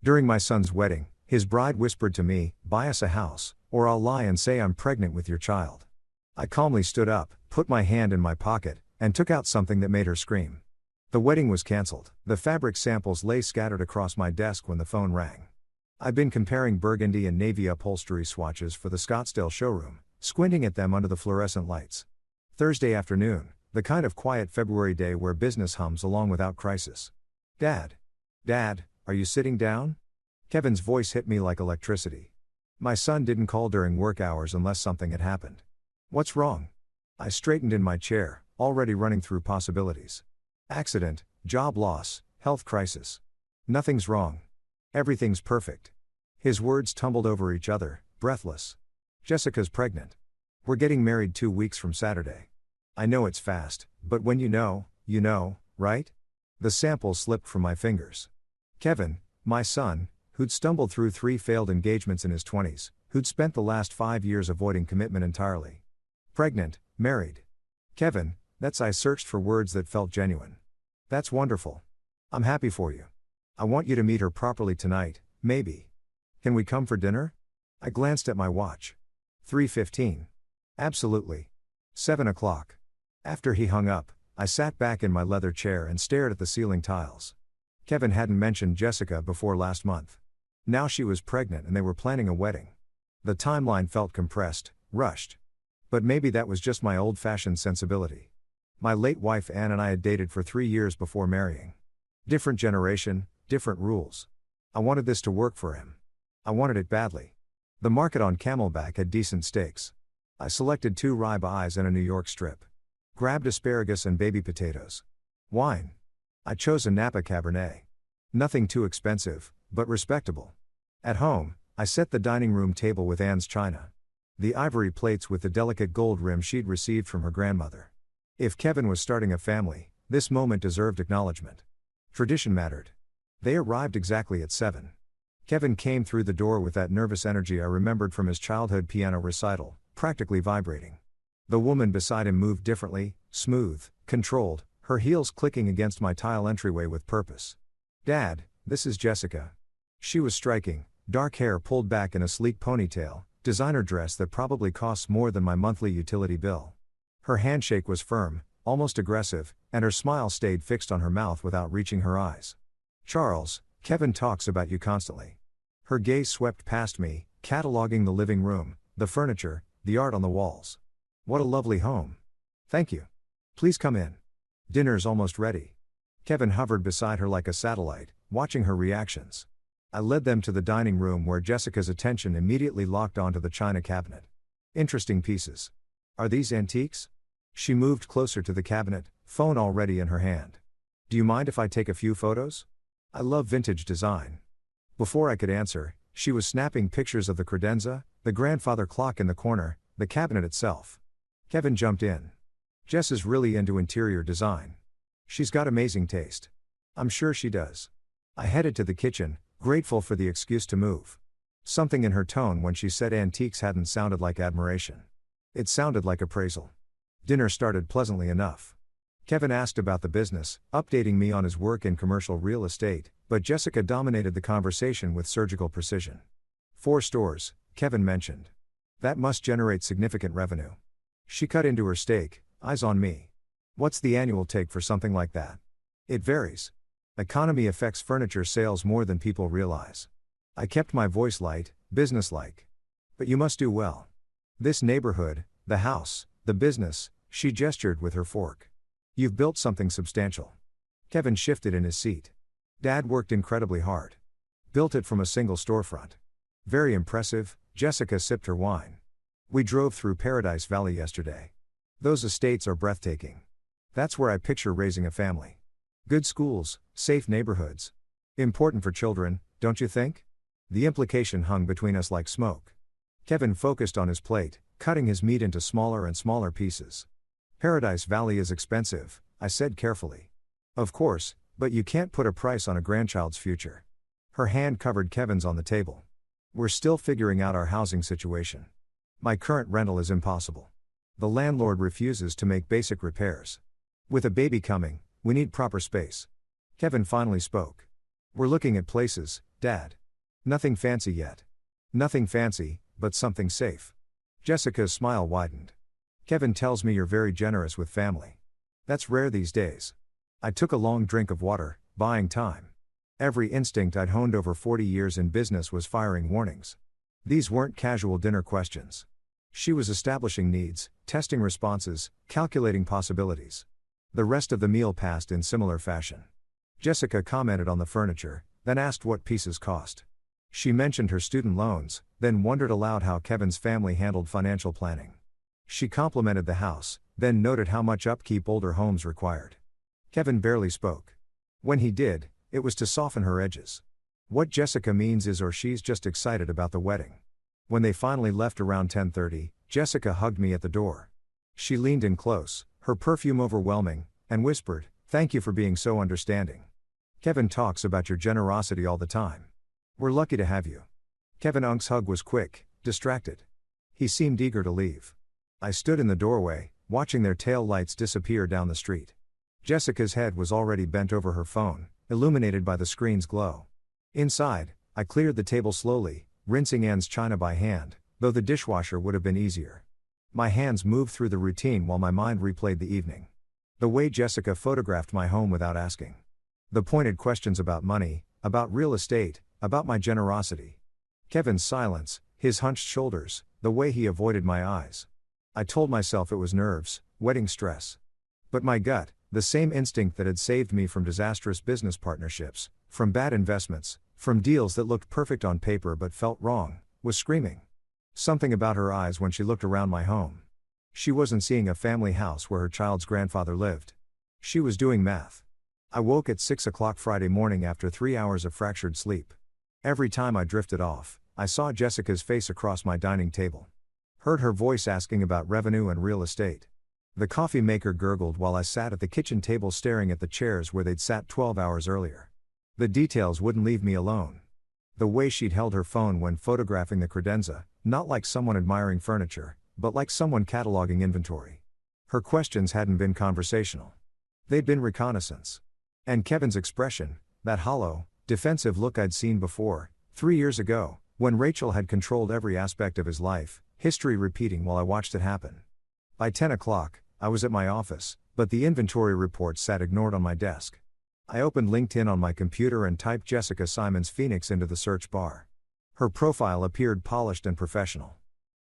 During my son's wedding, his bride whispered to me, "Buy us a house, or I'll lie and say I'm pregnant with your child." I calmly stood up, put my hand in my pocket, and took out something that made her scream. The wedding was cancelled. The fabric samples lay scattered across my desk when the phone rang. I'd been comparing burgundy and navy upholstery swatches for the Scottsdale showroom, squinting at them under the fluorescent lights. Thursday afternoon, the kind of quiet February day where business hums along without crisis. Dad, are you sitting down?" Kevin's voice hit me like electricity. My son didn't call during work hours unless something had happened. "What's wrong?" I straightened in my chair, already running through possibilities. Accident, job loss, health crisis. "Nothing's wrong. Everything's perfect." His words tumbled over each other, breathless. "Jessica's pregnant. We're getting married 2 weeks from Saturday. I know it's fast, but when you know, right?" The sample slipped from my fingers. Kevin, my son, who'd stumbled through 3 failed engagements in his 20s, who'd spent the last 5 years avoiding commitment entirely. Pregnant, married. "Kevin, I searched for words that felt genuine. "That's wonderful. I'm happy for you. I want you to meet her properly tonight, maybe. Can we come for dinner?" I glanced at my watch. 3:15. "Absolutely. 7 o'clock. After he hung up, I sat back in my leather chair and stared at the ceiling tiles. Kevin hadn't mentioned Jessica before last month. Now she was pregnant and they were planning a wedding. The timeline felt compressed, rushed. But maybe that was just my old-fashioned sensibility. My late wife Ann and I had dated for 3 years before marrying. Different generation, different rules. I wanted this to work for him. I wanted it badly. The market on Camelback had decent steaks. I selected 2 rib-eyes and a New York strip. Grabbed asparagus and baby potatoes. Wine. I chose a Napa Cabernet. Nothing too expensive, but respectable. At home, I set the dining room table with Ann's china. The ivory plates with the delicate gold rim she'd received from her grandmother. If Kevin was starting a family, this moment deserved acknowledgement. Tradition mattered. They arrived exactly at 7. Kevin came through the door with that nervous energy I remembered from his childhood piano recital, practically vibrating. The woman beside him moved differently, smooth, controlled, her heels clicking against my tile entryway with purpose. "Dad, this is Jessica." She was striking, dark hair pulled back in a sleek ponytail, designer dress that probably costs more than my monthly utility bill. Her handshake was firm, almost aggressive, and her smile stayed fixed on her mouth without reaching her eyes. "Charles, Kevin talks about you constantly." Her gaze swept past me, cataloging the living room, the furniture, the art on the walls. "What a lovely home." "Thank you. Please come in. Dinner's almost ready." Kevin hovered beside her like a satellite, watching her reactions. I led them to the dining room where Jessica's attention immediately locked onto the china cabinet. "Interesting pieces. Are these antiques?" She moved closer to the cabinet, phone already in her hand. "Do you mind if I take a few photos? I love vintage design." Before I could answer, she was snapping pictures of the credenza, the grandfather clock in the corner, the cabinet itself. Kevin jumped in. "Jess is really into interior design. She's got amazing taste." "I'm sure she does." I headed to the kitchen, grateful for the excuse to move. Something in her tone when she said antiques hadn't sounded like admiration. It sounded like appraisal. Dinner started pleasantly enough. Kevin asked about the business, updating me on his work in commercial real estate, but Jessica dominated the conversation with surgical precision. 4 stores, Kevin mentioned. That must generate significant revenue. She cut into her steak, eyes on me. "What's the annual take for something like that?" "It varies. Economy affects furniture sales more than people realize." I kept my voice light, businesslike. "But you must do well. This neighborhood, the house, the business," she gestured with her fork. "You've built something substantial." Kevin shifted in his seat. "Dad worked incredibly hard. Built it from a single storefront." "Very impressive." Jessica sipped her wine. "We drove through Paradise Valley yesterday. Those estates are breathtaking. That's where I picture raising a family. Good schools, safe neighborhoods. Important for children, don't you think?" The implication hung between us like smoke. Kevin focused on his plate, cutting his meat into smaller and smaller pieces. "Paradise Valley is expensive," I said carefully. "Of course, but you can't put a price on a grandchild's future." Her hand covered Kevin's on the table. "We're still figuring out our housing situation. My current rental is impossible. The landlord refuses to make basic repairs. With a baby coming, we need proper space." Kevin finally spoke. "We're looking at places, Dad. Nothing fancy yet. Nothing fancy, but something safe. Jessica's smile widened. Kevin tells me you're very generous with family. That's rare these days. I took a long drink of water, buying time. Every instinct I'd honed over 40 years in business was firing warnings. These weren't casual dinner questions. She was establishing needs, testing responses, calculating possibilities. The rest of the meal passed in similar fashion. Jessica commented on the furniture, then asked what pieces cost. She mentioned her student loans, then wondered aloud how Kevin's family handled financial planning. She complimented the house, then noted how much upkeep older homes required. Kevin barely spoke. When he did, it was to soften her edges. What Jessica means is or she's just excited about the wedding. When they finally left around 10:30, Jessica hugged me at the door. She leaned in close, her perfume overwhelming, and whispered, "Thank you for being so understanding. Kevin talks about your generosity all the time. We're lucky to have you." Kevin Unk's hug was quick, distracted. He seemed eager to leave. I stood in the doorway, watching their tail lights disappear down the street. Jessica's head was already bent over her phone, illuminated by the screen's glow. Inside, I cleared the table slowly, rinsing Anne's china by hand, though the dishwasher would have been easier. My hands moved through the routine while my mind replayed the evening. The way Jessica photographed my home without asking. The pointed questions about money, about real estate, about my generosity. Kevin's silence, his hunched shoulders, the way he avoided my eyes. I told myself it was nerves, wedding stress. But my gut, the same instinct that had saved me from disastrous business partnerships, from bad investments, from deals that looked perfect on paper but felt wrong, was screaming. Something about her eyes when she looked around my home. She wasn't seeing a family house where her child's grandfather lived. She was doing math. I woke at 6 o'clock Friday morning after 3 hours of fractured sleep. Every time I drifted off, I saw Jessica's face across my dining table. Heard her voice asking about revenue and real estate. The coffee maker gurgled while I sat at the kitchen table staring at the chairs where they'd sat 12 hours earlier. The details wouldn't leave me alone. The way she'd held her phone when photographing the credenza, not like someone admiring furniture, but like someone cataloging inventory. Her questions hadn't been conversational. They'd been reconnaissance. And Kevin's expression, that hollow, defensive look I'd seen before, 3 years ago, when Rachel had controlled every aspect of his life, history repeating while I watched it happen. By 10 o'clock, I was at my office, but the inventory report sat ignored on my desk. I opened LinkedIn on my computer and typed Jessica Simons Phoenix into the search bar. Her profile appeared polished and professional.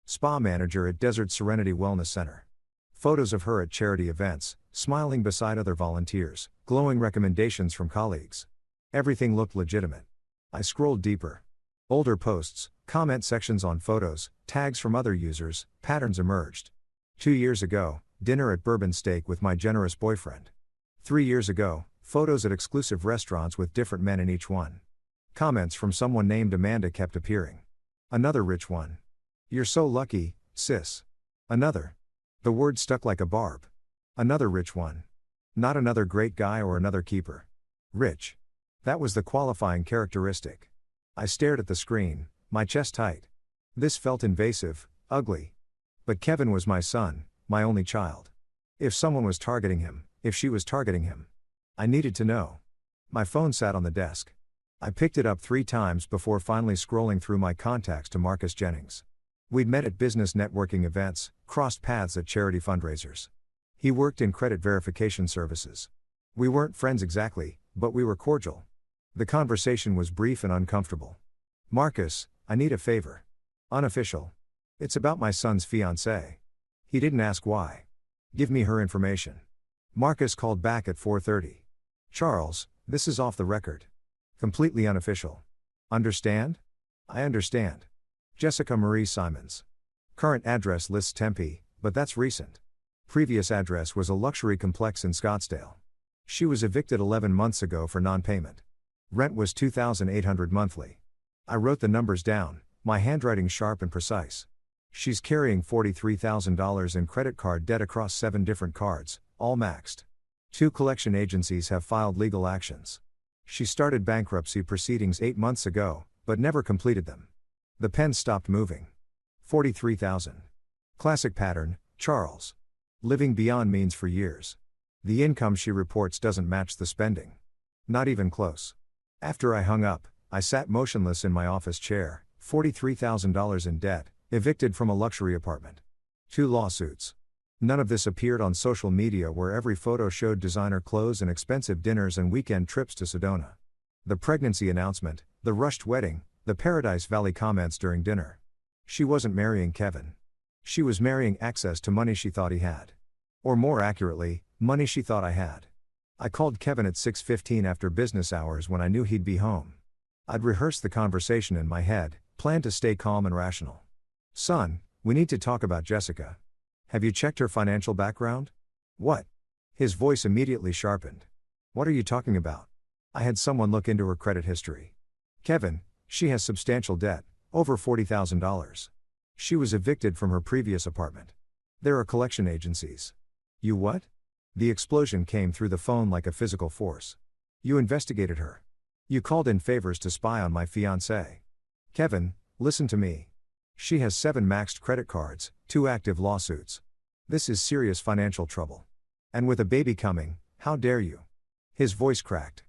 Spa manager at Desert Serenity Wellness Center. Photos of her at charity events, smiling beside other volunteers, glowing recommendations from colleagues. Everything looked legitimate. I scrolled deeper. Older posts, comment sections on photos, tags from other users, patterns emerged. 2 years ago, dinner at Bourbon Steak with my generous boyfriend. 3 years ago, photos at exclusive restaurants with different men in each one. Comments from someone named Amanda kept appearing. Another rich one. "You're so lucky, sis." Another. The word stuck like a barb. Another rich one. Not another great guy or another keeper. Rich. That was the qualifying characteristic. I stared at the screen, my chest tight. This felt invasive, ugly. But Kevin was my son, my only child. If someone was targeting him, if she was targeting him, I needed to know. My phone sat on the desk. I picked it up 3 times before finally scrolling through my contacts to Marcus Jennings. We'd met at business networking events, crossed paths at charity fundraisers. He worked in credit verification services. We weren't friends exactly, but we were cordial. The conversation was brief and uncomfortable. "Marcus, I need a favor." Unofficial. "It's about my son's fiancée." He didn't ask why. "Give me her information." Marcus called back at 4:30. "Charles, this is off the record." Completely unofficial. "Understand?" "I understand." Jessica Marie Simons. Current address lists Tempe, but that's recent. Previous address was a luxury complex in Scottsdale. She was evicted 11 months ago for non-payment. Rent was $2,800 monthly. I wrote the numbers down, my handwriting sharp and precise. She's carrying $43,000 in credit card debt across 7 different cards, all maxed. 2 collection agencies have filed legal actions. She started bankruptcy proceedings 8 months ago, but never completed them. The pen stopped moving. 43,000. Classic pattern, Charles. Living beyond means for years. The income she reports doesn't match the spending. Not even close. After I hung up, I sat motionless in my office chair, $43,000 in debt, evicted from a luxury apartment. 2 lawsuits. None of this appeared on social media, where every photo showed designer clothes and expensive dinners and weekend trips to Sedona. The pregnancy announcement, the rushed wedding, the Paradise Valley comments during dinner. She wasn't marrying Kevin. She was marrying access to money she thought he had. Or more accurately, money she thought I had. I called Kevin at 6:15 after business hours when I knew he'd be home. I'd rehearsed the conversation in my head, planned to stay calm and rational. "Son, we need to talk about Jessica. Have you checked her financial background?" "What?" His voice immediately sharpened. "What are you talking about?" "I had someone look into her credit history. Kevin, she has substantial debt, over $40,000. She was evicted from her previous apartment. There are collection agencies." "You what?" The explosion came through the phone like a physical force. "You investigated her. You called in favors to spy on my fiancée." "Kevin, listen to me. She has 7 maxed credit cards, 2 active lawsuits. This is serious financial trouble. And with a baby coming, how dare you?" His voice cracked.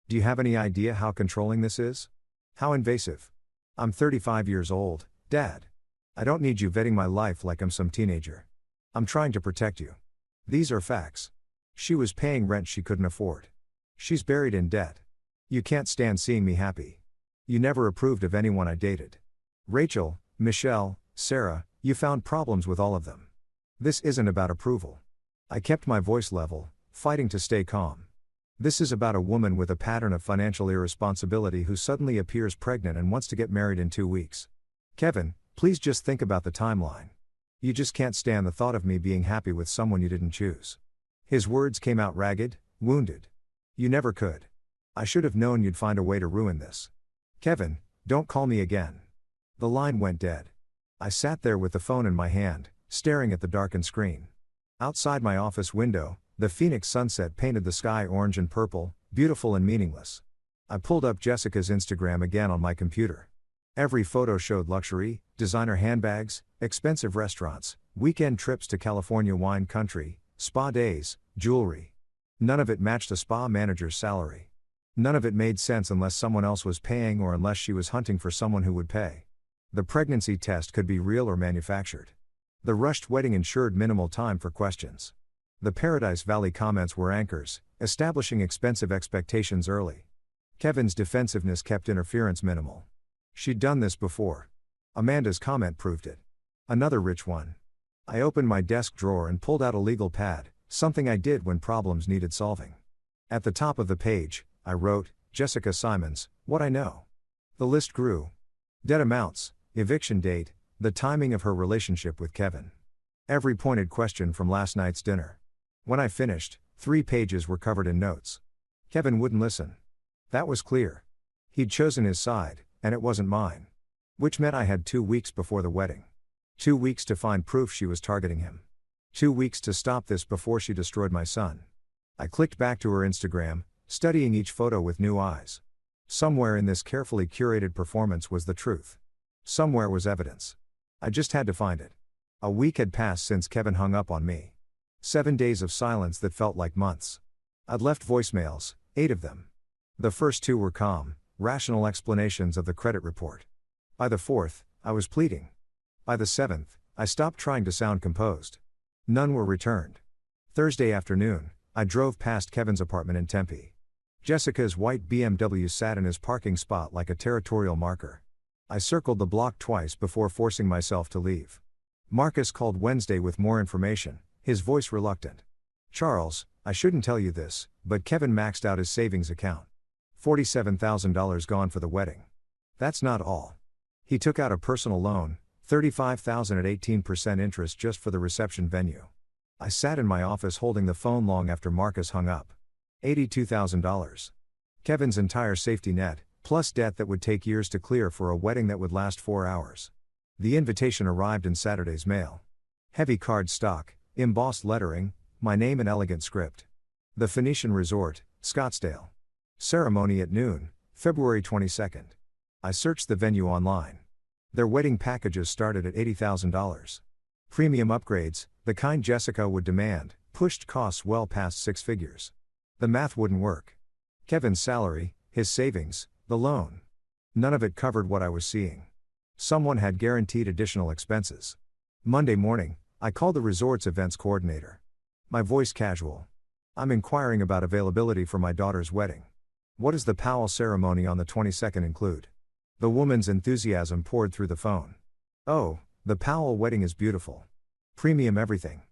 "Do you have any idea how controlling this is? How invasive? I'm 35 years old, Dad. I don't need you vetting my life like I'm some teenager. I'm trying to protect you. These are facts. She was paying rent she couldn't afford. She's buried in debt. You can't stand seeing me happy. You never approved of anyone I dated. Rachel, Michelle, Sarah, you found problems with all of them. This isn't about approval." I kept my voice level, fighting to stay calm. "This is about a woman with a pattern of financial irresponsibility who suddenly appears pregnant and wants to get married in 2 weeks. Kevin, please just think about the timeline. You just can't stand the thought of me being happy with someone you didn't choose." His words came out ragged, wounded. "You never could. I should have known you'd find a way to ruin this. Kevin, don't call me again." The line went dead. I sat there with the phone in my hand, staring at the darkened screen. Outside my office window, the Phoenix sunset painted the sky orange and purple, beautiful and meaningless. I pulled up Jessica's Instagram again on my computer. Every photo showed luxury, designer handbags, expensive restaurants, weekend trips to California wine country, spa days, jewelry. None of it matched a spa manager's salary. None of it made sense unless someone else was paying or unless she was hunting for someone who would pay. The pregnancy test could be real or manufactured. The rushed wedding ensured minimal time for questions. The Paradise Valley comments were anchors, establishing expensive expectations early. Kevin's defensiveness kept interference minimal. She'd done this before. Amanda's comment proved it. Another rich one. I opened my desk drawer and pulled out a legal pad, something I did when problems needed solving. At the top of the page, I wrote, "Jessica Simons, what I know." The list grew. Debt amounts, eviction date, the timing of her relationship with Kevin. Every pointed question from last night's dinner. When I finished, 3 pages were covered in notes. Kevin wouldn't listen. That was clear. He'd chosen his side, and it wasn't mine. Which meant I had 2 weeks before the wedding. 2 weeks to find proof she was targeting him. 2 weeks to stop this before she destroyed my son. I clicked back to her Instagram, studying each photo with new eyes. Somewhere in this carefully curated performance was the truth. Somewhere was evidence. I just had to find it. A week had passed since Kevin hung up on me. 7 days of silence that felt like months. I'd left voicemails, 8 of them. The first 2 were calm, rational explanations of the credit report. By the 4th, I was pleading. By the 7th, I stopped trying to sound composed. None were returned. Thursday afternoon, I drove past Kevin's apartment in Tempe. Jessica's white BMW sat in his parking spot like a territorial marker. I circled the block twice before forcing myself to leave. Marcus called Wednesday with more information, his voice reluctant. "Charles, I shouldn't tell you this, but Kevin maxed out his savings account. $47,000 gone for the wedding. That's not all. He took out a personal loan, $35,000 at 18% interest just for the reception venue." I sat in my office holding the phone long after Marcus hung up. $82,000. Kevin's entire safety net, plus debt that would take years to clear for a wedding that would last 4 hours. The invitation arrived in Saturday's mail. Heavy card stock, embossed lettering, my name in elegant script. The Phoenician Resort, Scottsdale. Ceremony at noon, February 22nd. I searched the venue online. Their wedding packages started at $80,000. Premium upgrades, the kind Jessica would demand, pushed costs well past 6 figures. The math wouldn't work. Kevin's salary, his savings, the loan. None of it covered what I was seeing. Someone had guaranteed additional expenses. Monday morning, I called the resort's events coordinator. My voice casual. I'm inquiring about availability for my daughter's wedding. What does the Powell ceremony on the 22nd include? The woman's enthusiasm poured through the phone. Oh, the Powell wedding is beautiful. Premium everything.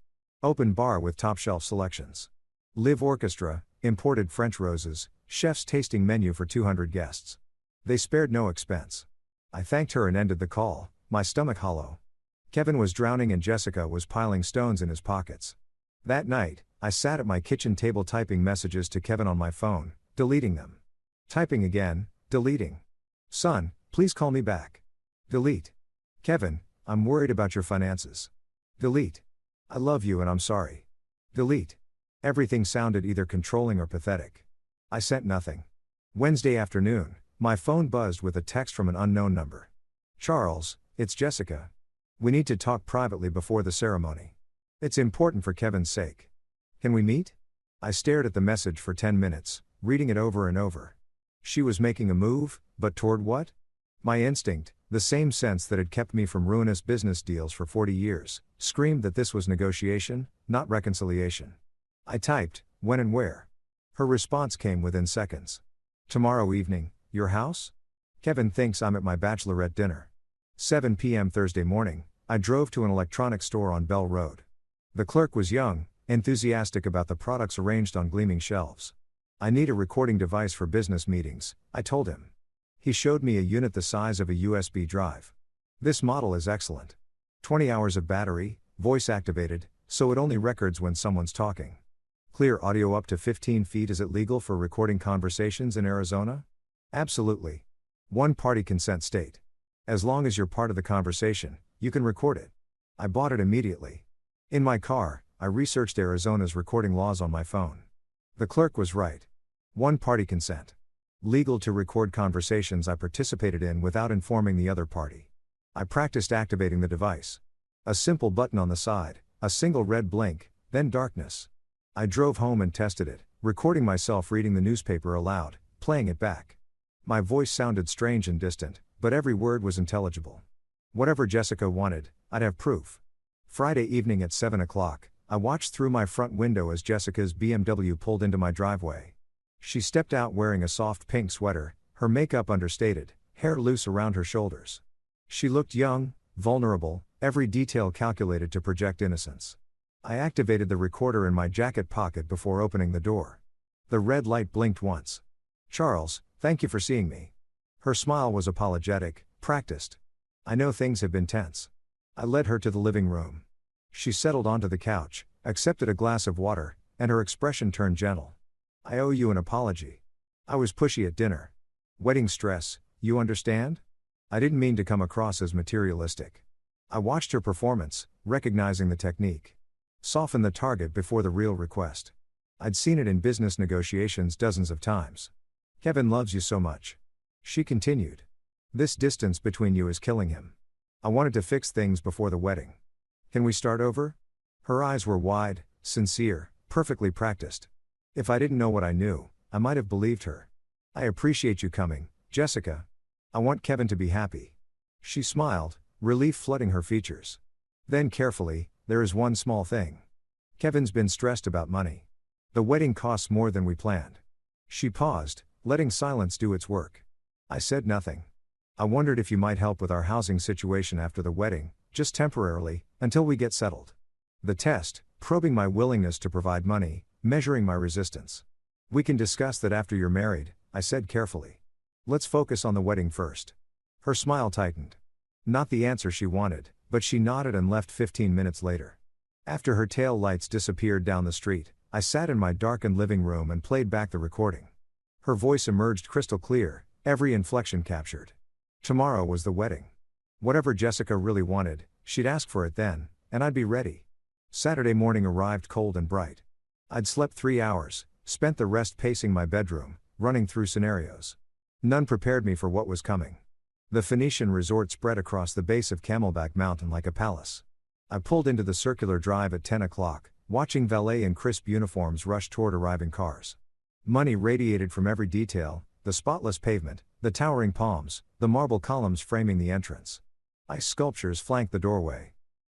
Open bar with top-shelf selections. Live orchestra, imported French roses, chef's tasting menu for 200 guests. They spared no expense. I thanked her and ended the call, my stomach hollow. Kevin was drowning and Jessica was piling stones in his pockets. That night, I sat at my kitchen table typing messages to Kevin on my phone, deleting them. Typing again, deleting. Son, please call me back. Delete. Kevin, I'm worried about your finances. Delete. I love you and I'm sorry. Delete. Everything sounded either controlling or pathetic. I sent nothing. Wednesday afternoon, my phone buzzed with a text from an unknown number. Charles, it's Jessica. We need to talk privately before the ceremony. It's important for Kevin's sake. Can we meet? I stared at the message for 10 minutes, reading it over and over. She was making a move, but toward what? My instinct, the same sense that had kept me from ruinous business deals for 40 years, screamed that this was negotiation, not reconciliation. I typed, when and where. Her response came within seconds. Tomorrow evening, your house? Kevin thinks I'm at my bachelorette dinner. 7 p.m. Thursday morning, I drove to an electronics store on Bell Road. The clerk was young, enthusiastic about the products arranged on gleaming shelves. I need a recording device for business meetings, I told him. He showed me a unit the size of a USB drive. This model is excellent. 20 hours of battery, voice activated, so it only records when someone's talking. Clear audio up to 15 feet. Is it legal for recording conversations in Arizona? Absolutely. One-party consent state. As long as you're part of the conversation, you can record it. I bought it immediately. In my car, I researched Arizona's recording laws on my phone. The clerk was right. One-party consent. Legal to record conversations I participated in without informing the other party. I practiced activating the device. A simple button on the side, a single red blink, then darkness. I drove home and tested it, recording myself reading the newspaper aloud, playing it back. My voice sounded strange and distant, but every word was intelligible. Whatever Jessica wanted, I'd have proof. Friday evening at 7 o'clock, I watched through my front window as Jessica's BMW pulled into my driveway. She stepped out wearing a soft pink sweater, her makeup understated, hair loose around her shoulders. She looked young, vulnerable, every detail calculated to project innocence. I activated the recorder in my jacket pocket before opening the door. The red light blinked once. Charles, thank you for seeing me. Her smile was apologetic, practiced. I know things have been tense. I led her to the living room. She settled onto the couch, accepted a glass of water, and her expression turned gentle. I owe you an apology. I was pushy at dinner. Wedding stress, you understand? I didn't mean to come across as materialistic. I watched her performance, recognizing the technique. Soften the target before the real request. I'd seen it in business negotiations dozens of times. Kevin loves you so much. She continued. This distance between you is killing him. I wanted to fix things before the wedding. Can we start over? Her eyes were wide, sincere, perfectly practiced. If I didn't know what I knew, I might have believed her. I appreciate you coming, Jessica. I want Kevin to be happy. She smiled, relief flooding her features. Then carefully, there is one small thing. Kevin's been stressed about money. The wedding costs more than we planned. She paused, letting silence do its work. I said nothing. I wondered if you might help with our housing situation after the wedding, just temporarily, until we get settled. The test, probing my willingness to provide money, measuring my resistance. We can discuss that after you're married, I said carefully. Let's focus on the wedding first. Her smile tightened. Not the answer she wanted, but she nodded and left 15 minutes later. After her tail lights disappeared down the street, I sat in my darkened living room and played back the recording. Her voice emerged crystal clear, every inflection captured. Tomorrow was the wedding. Whatever Jessica really wanted, she'd ask for it then, and I'd be ready. Saturday morning arrived cold and bright. I'd slept 3 hours, spent the rest pacing my bedroom, running through scenarios. None prepared me for what was coming. The Phoenician resort spread across the base of Camelback Mountain like a palace. I pulled into the circular drive at 10 o'clock, watching valet in crisp uniforms rush toward arriving cars. Money radiated from every detail, the spotless pavement, the towering palms, the marble columns framing the entrance. Ice sculptures flanked the doorway.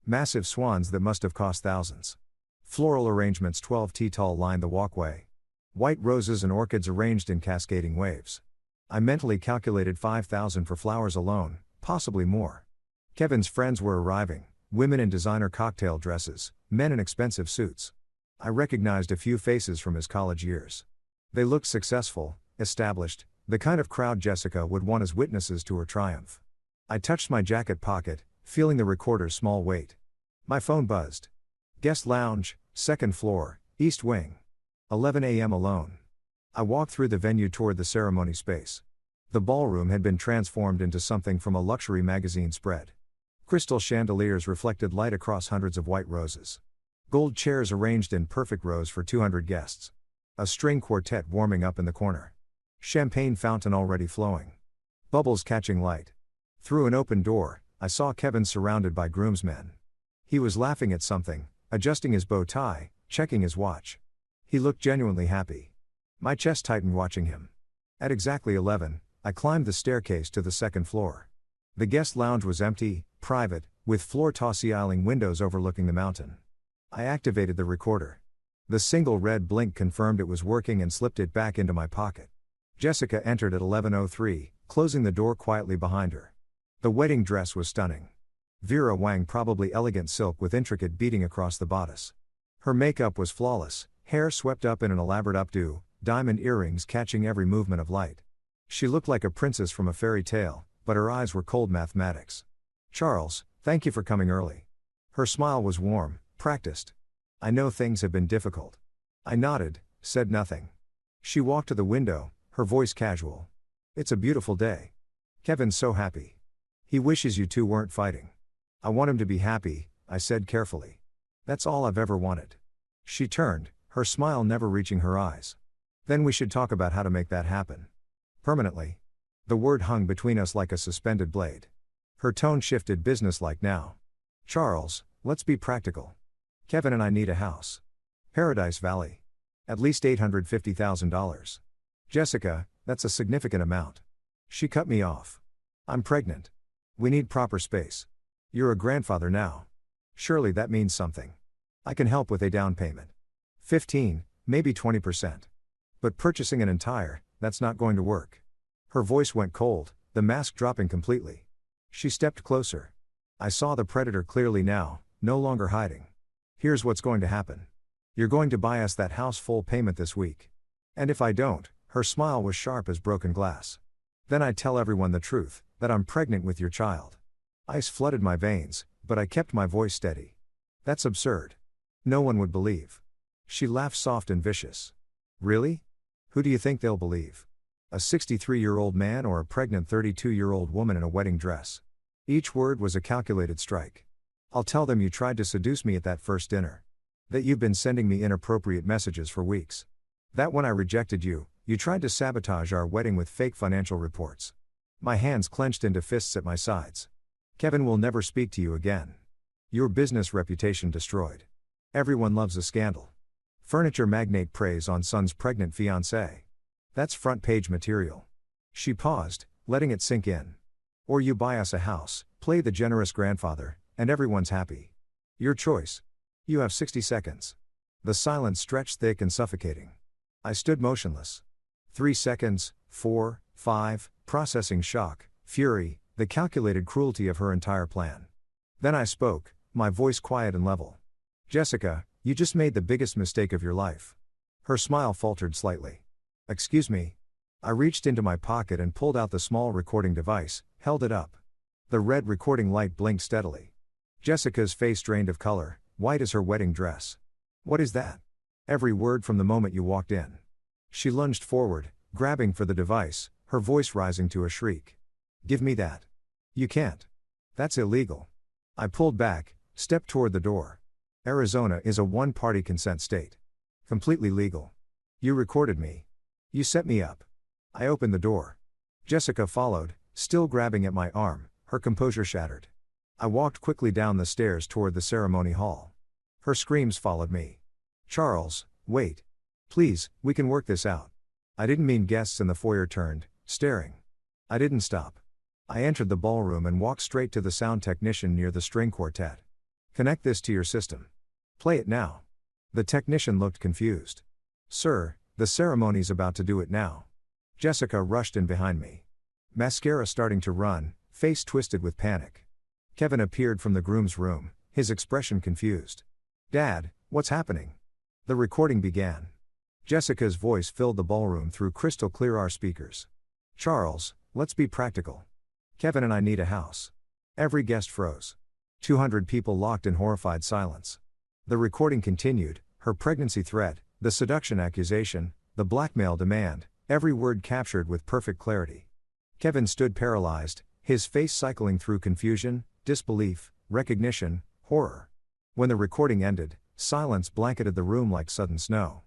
Massive swans that must have cost thousands. Floral arrangements 12 feet tall lined the walkway. White roses and orchids arranged in cascading waves. I mentally calculated 5,000 for flowers alone, possibly more. Kevin's friends were arriving, women in designer cocktail dresses, men in expensive suits. I recognized a few faces from his college years. They looked successful, established, the kind of crowd Jessica would want as witnesses to her triumph. I touched my jacket pocket, feeling the recorder's small weight. My phone buzzed. Guest lounge, second floor, east wing. 11 a.m. alone. I walked through the venue toward the ceremony space. The ballroom had been transformed into something from a luxury magazine spread. Crystal chandeliers reflected light across hundreds of white roses. Gold chairs arranged in perfect rows for 200 guests. A string quartet warming up in the corner. Champagne fountain already flowing. Bubbles catching light. Through an open door, I saw Kevin surrounded by groomsmen. He was laughing at something, adjusting his bow tie, checking his watch. He looked genuinely happy. My chest tightened watching him. At exactly 11, I climbed the staircase to the second floor. The guest lounge was empty, private, with floor-to-ceiling windows overlooking the mountain. I activated the recorder. The single red blink confirmed it was working and slipped it back into my pocket. Jessica entered at 11:03, closing the door quietly behind her. The wedding dress was stunning. Vera Wang probably elegant silk with intricate beading across the bodice. Her makeup was flawless, hair swept up in an elaborate updo, diamond earrings catching every movement of light. She looked like a princess from a fairy tale, but her eyes were cold mathematics. Charles, thank you for coming early. Her smile was warm, practiced. I know things have been difficult. I nodded, said nothing. She walked to the window, her voice casual. It's a beautiful day. Kevin's so happy. He wishes you two weren't fighting. I want him to be happy, I said carefully. That's all I've ever wanted. She turned, her smile never reaching her eyes. Then we should talk about how to make that happen. Permanently. The word hung between us like a suspended blade. Her tone shifted businesslike now. Charles, let's be practical. Kevin and I need a house. Paradise Valley. At least $850,000. Jessica, that's a significant amount. She cut me off. I'm pregnant. We need proper space. You're a grandfather now. Surely that means something. I can help with a down payment. 15, maybe 20%. But purchasing an entire, that's not going to work. Her voice went cold, the mask dropping completely. She stepped closer. I saw the predator clearly now, no longer hiding. Here's what's going to happen. You're going to buy us that house full payment this week. And if I don't, her smile was sharp as broken glass. Then I tell everyone the truth, that I'm pregnant with your child. Ice flooded my veins, but I kept my voice steady. That's absurd. No one would believe. She laughed soft and vicious. Really? Who do you think they'll believe? A 63-year-old man or a pregnant 32-year-old woman in a wedding dress? Each word was a calculated strike. I'll tell them you tried to seduce me at that first dinner. That you've been sending me inappropriate messages for weeks. That when I rejected you, you tried to sabotage our wedding with fake financial reports. My hands clenched into fists at my sides. Kevin will never speak to you again. Your business reputation destroyed. Everyone loves a scandal. Furniture magnate preys on son's pregnant fiancée. That's front page material. She paused, letting it sink in. Or you buy us a house, play the generous grandfather, and everyone's happy. Your choice. You have 60 seconds. The silence stretched thick and suffocating. I stood motionless. 3 seconds, 4, 5, processing shock, fury, the calculated cruelty of her entire plan. Then I spoke, my voice quiet and level. Jessica, you just made the biggest mistake of your life. Her smile faltered slightly. Excuse me. I reached into my pocket and pulled out the small recording device, held it up. The red recording light blinked steadily. Jessica's face drained of color, white as her wedding dress. What is that? Every word from the moment you walked in. She lunged forward, grabbing for the device, her voice rising to a shriek. Give me that. You can't. That's illegal. I pulled back, stepped toward the door. Arizona is a one-party consent state. Completely legal. You recorded me. You set me up. I opened the door. Jessica followed, still grabbing at my arm, her composure shattered. I walked quickly down the stairs toward the ceremony hall. Her screams followed me. Charles, wait. Please, we can work this out. I didn't mean guests in the foyer turned, staring. I didn't stop. I entered the ballroom and walked straight to the sound technician near the string quartet. Connect this to your system. Play it now. The technician looked confused. Sir, the ceremony's about to do it now. Jessica rushed in behind me. Mascara starting to run, face twisted with panic. Kevin appeared from the groom's room, his expression confused. Dad, what's happening? The recording began. Jessica's voice filled the ballroom through crystal clear our speakers. Charles, let's be practical. Kevin and I need a house. Every guest froze. 200 people locked in horrified silence. The recording continued, her pregnancy threat, the seduction accusation, the blackmail demand, every word captured with perfect clarity. Kevin stood paralyzed, his face cycling through confusion, disbelief, recognition, horror. When the recording ended, silence blanketed the room like sudden snow.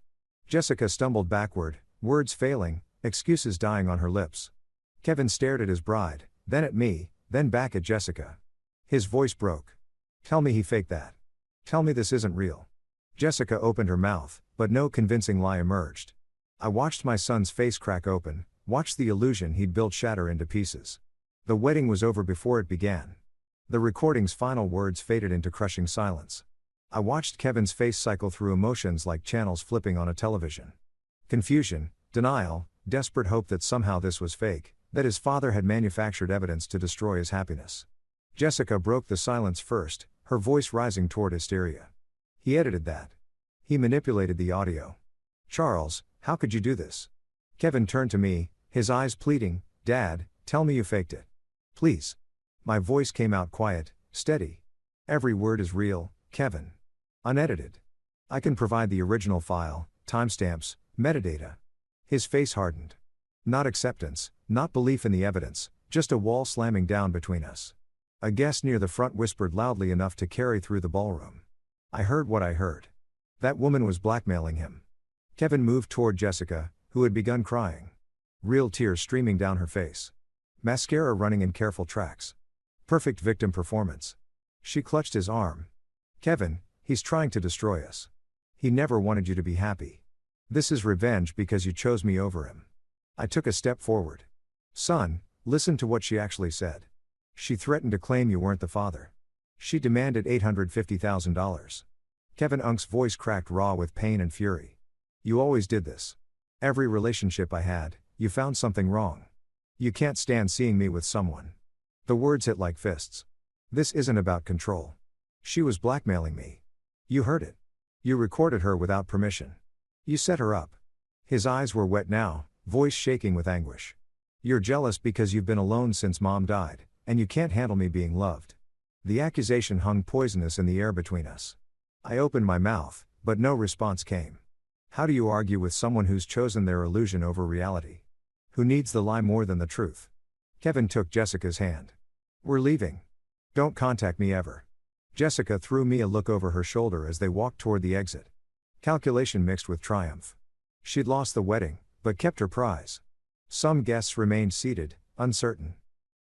Jessica stumbled backward, words failing, excuses dying on her lips. Kevin stared at his bride, then at me, then back at Jessica. His voice broke. Tell me he faked that. Tell me this isn't real. Jessica opened her mouth, but no convincing lie emerged. I watched my son's face crack open, watched the illusion he'd built shatter into pieces. The wedding was over before it began. The recording's final words faded into crushing silence. I watched Kevin's face cycle through emotions like channels flipping on a television. Confusion, denial, desperate hope that somehow this was fake, that his father had manufactured evidence to destroy his happiness. Jessica broke the silence first, her voice rising toward hysteria. He edited that. He manipulated the audio. Charles, how could you do this? Kevin turned to me, his eyes pleading, Dad, tell me you faked it. Please. My voice came out quiet, steady. Every word is real, Kevin. Unedited. I can provide the original file, timestamps, metadata. His face hardened. Not acceptance, not belief in the evidence, just a wall slamming down between us. A guest near the front whispered loudly enough to carry through the ballroom. I heard what I heard. That woman was blackmailing him. Kevin moved toward Jessica, who had begun crying. Real tears streaming down her face. Mascara running in careful tracks. Perfect victim performance. She clutched his arm. Kevin, he's trying to destroy us. He never wanted you to be happy. This is revenge because you chose me over him. I took a step forward. Son, listen to what she actually said. She threatened to claim you weren't the father. She demanded $850,000. Kevin Unk's voice cracked raw with pain and fury. You always did this. Every relationship I had, you found something wrong. You can't stand seeing me with someone. The words hit like fists. This isn't about control. She was blackmailing me. You heard it. You recorded her without permission. You set her up. His eyes were wet now, voice shaking with anguish. You're jealous because you've been alone since Mom died, and you can't handle me being loved. The accusation hung poisonous in the air between us. I opened my mouth, but no response came. How do you argue with someone who's chosen their illusion over reality? Who needs the lie more than the truth? Kevin took Jessica's hand. We're leaving. Don't contact me ever. Jessica threw me a look over her shoulder as they walked toward the exit. Calculation mixed with triumph. She'd lost the wedding, but kept her prize. Some guests remained seated, uncertain.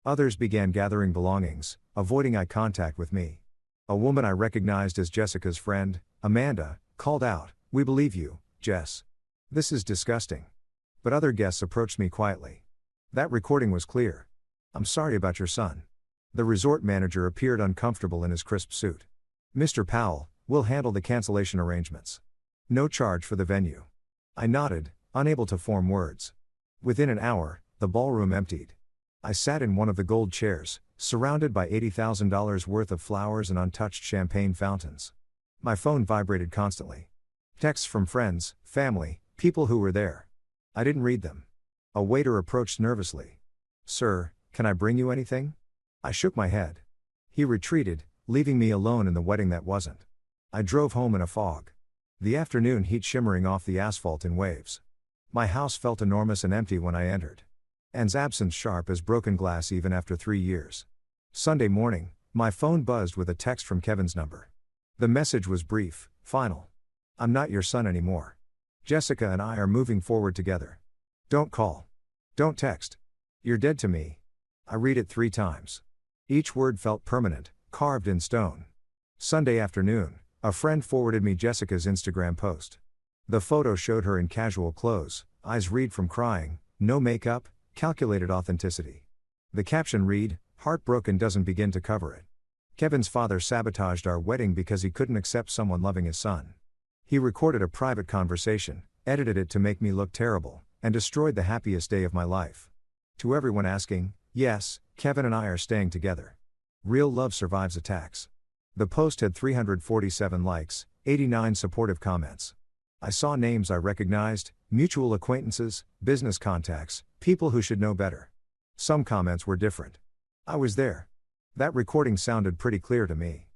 Others began gathering belongings, avoiding eye contact with me. A woman I recognized as Jessica's friend, Amanda, called out, "We believe you, Jess. This is disgusting." But other guests approached me quietly. That recording was clear. I'm sorry about your son. The resort manager appeared uncomfortable in his crisp suit. Mr. Powell, we'll handle the cancellation arrangements. No charge for the venue. I nodded, unable to form words. Within an hour, the ballroom emptied. I sat in one of the gold chairs, surrounded by $80,000 worth of flowers and untouched champagne fountains. My phone vibrated constantly. Texts from friends, family, people who were there. I didn't read them. A waiter approached nervously. Sir, can I bring you anything? I shook my head. He retreated, leaving me alone in the wedding that wasn't. I drove home in a fog. The afternoon heat shimmering off the asphalt in waves. My house felt enormous and empty when I entered. Anne's absence sharp as broken glass even after 3 years. Sunday morning, my phone buzzed with a text from Kevin's number. The message was brief, final. I'm not your son anymore. Jessica and I are moving forward together. Don't call. Don't text. You're dead to me. I read it 3 times. Each word felt permanent, carved in stone. Sunday afternoon, a friend forwarded me Jessica's Instagram post. The photo showed her in casual clothes, eyes red from crying, no makeup, calculated authenticity. The caption read, "Heartbroken doesn't begin to cover it." Kevin's father sabotaged our wedding because he couldn't accept someone loving his son. He recorded a private conversation, edited it to make me look terrible, and destroyed the happiest day of my life. To everyone asking, yes, Kevin and I are staying together. Real love survives attacks. The post had 347 likes, 89 supportive comments. I saw names I recognized, mutual acquaintances, business contacts, people who should know better. Some comments were different. I was there. That recording sounded pretty clear to me.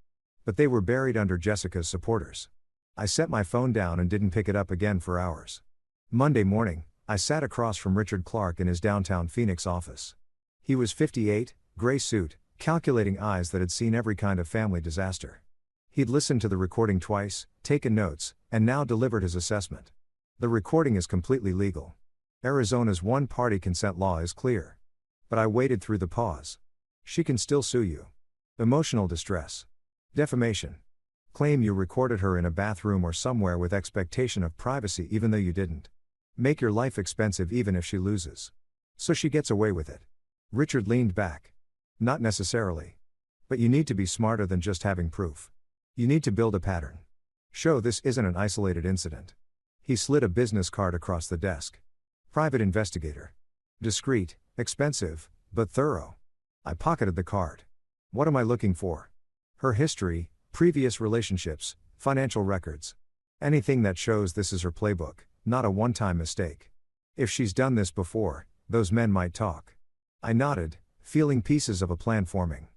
But they were buried under Jessica's supporters. I set my phone down and didn't pick it up again for hours. Monday morning, I sat across from Richard Clark in his downtown Phoenix office. He was 58, gray suit, calculating eyes that had seen every kind of family disaster. He'd listened to the recording twice, taken notes, and now delivered his assessment. The recording is completely legal. Arizona's one-party consent law is clear. But I waited through the pause. She can still sue you. Emotional distress. Defamation. Claim you recorded her in a bathroom or somewhere with expectation of privacy even though you didn't. Make your life expensive even if she loses. So she gets away with it. Richard leaned back. Not necessarily. But you need to be smarter than just having proof. You need to build a pattern. Show this isn't an isolated incident. He slid a business card across the desk. Private investigator. Discreet, expensive, but thorough. I pocketed the card. What am I looking for? Her history, previous relationships, financial records. Anything that shows this is her playbook, not a one-time mistake. If she's done this before, those men might talk. I nodded, feeling pieces of a plan forming.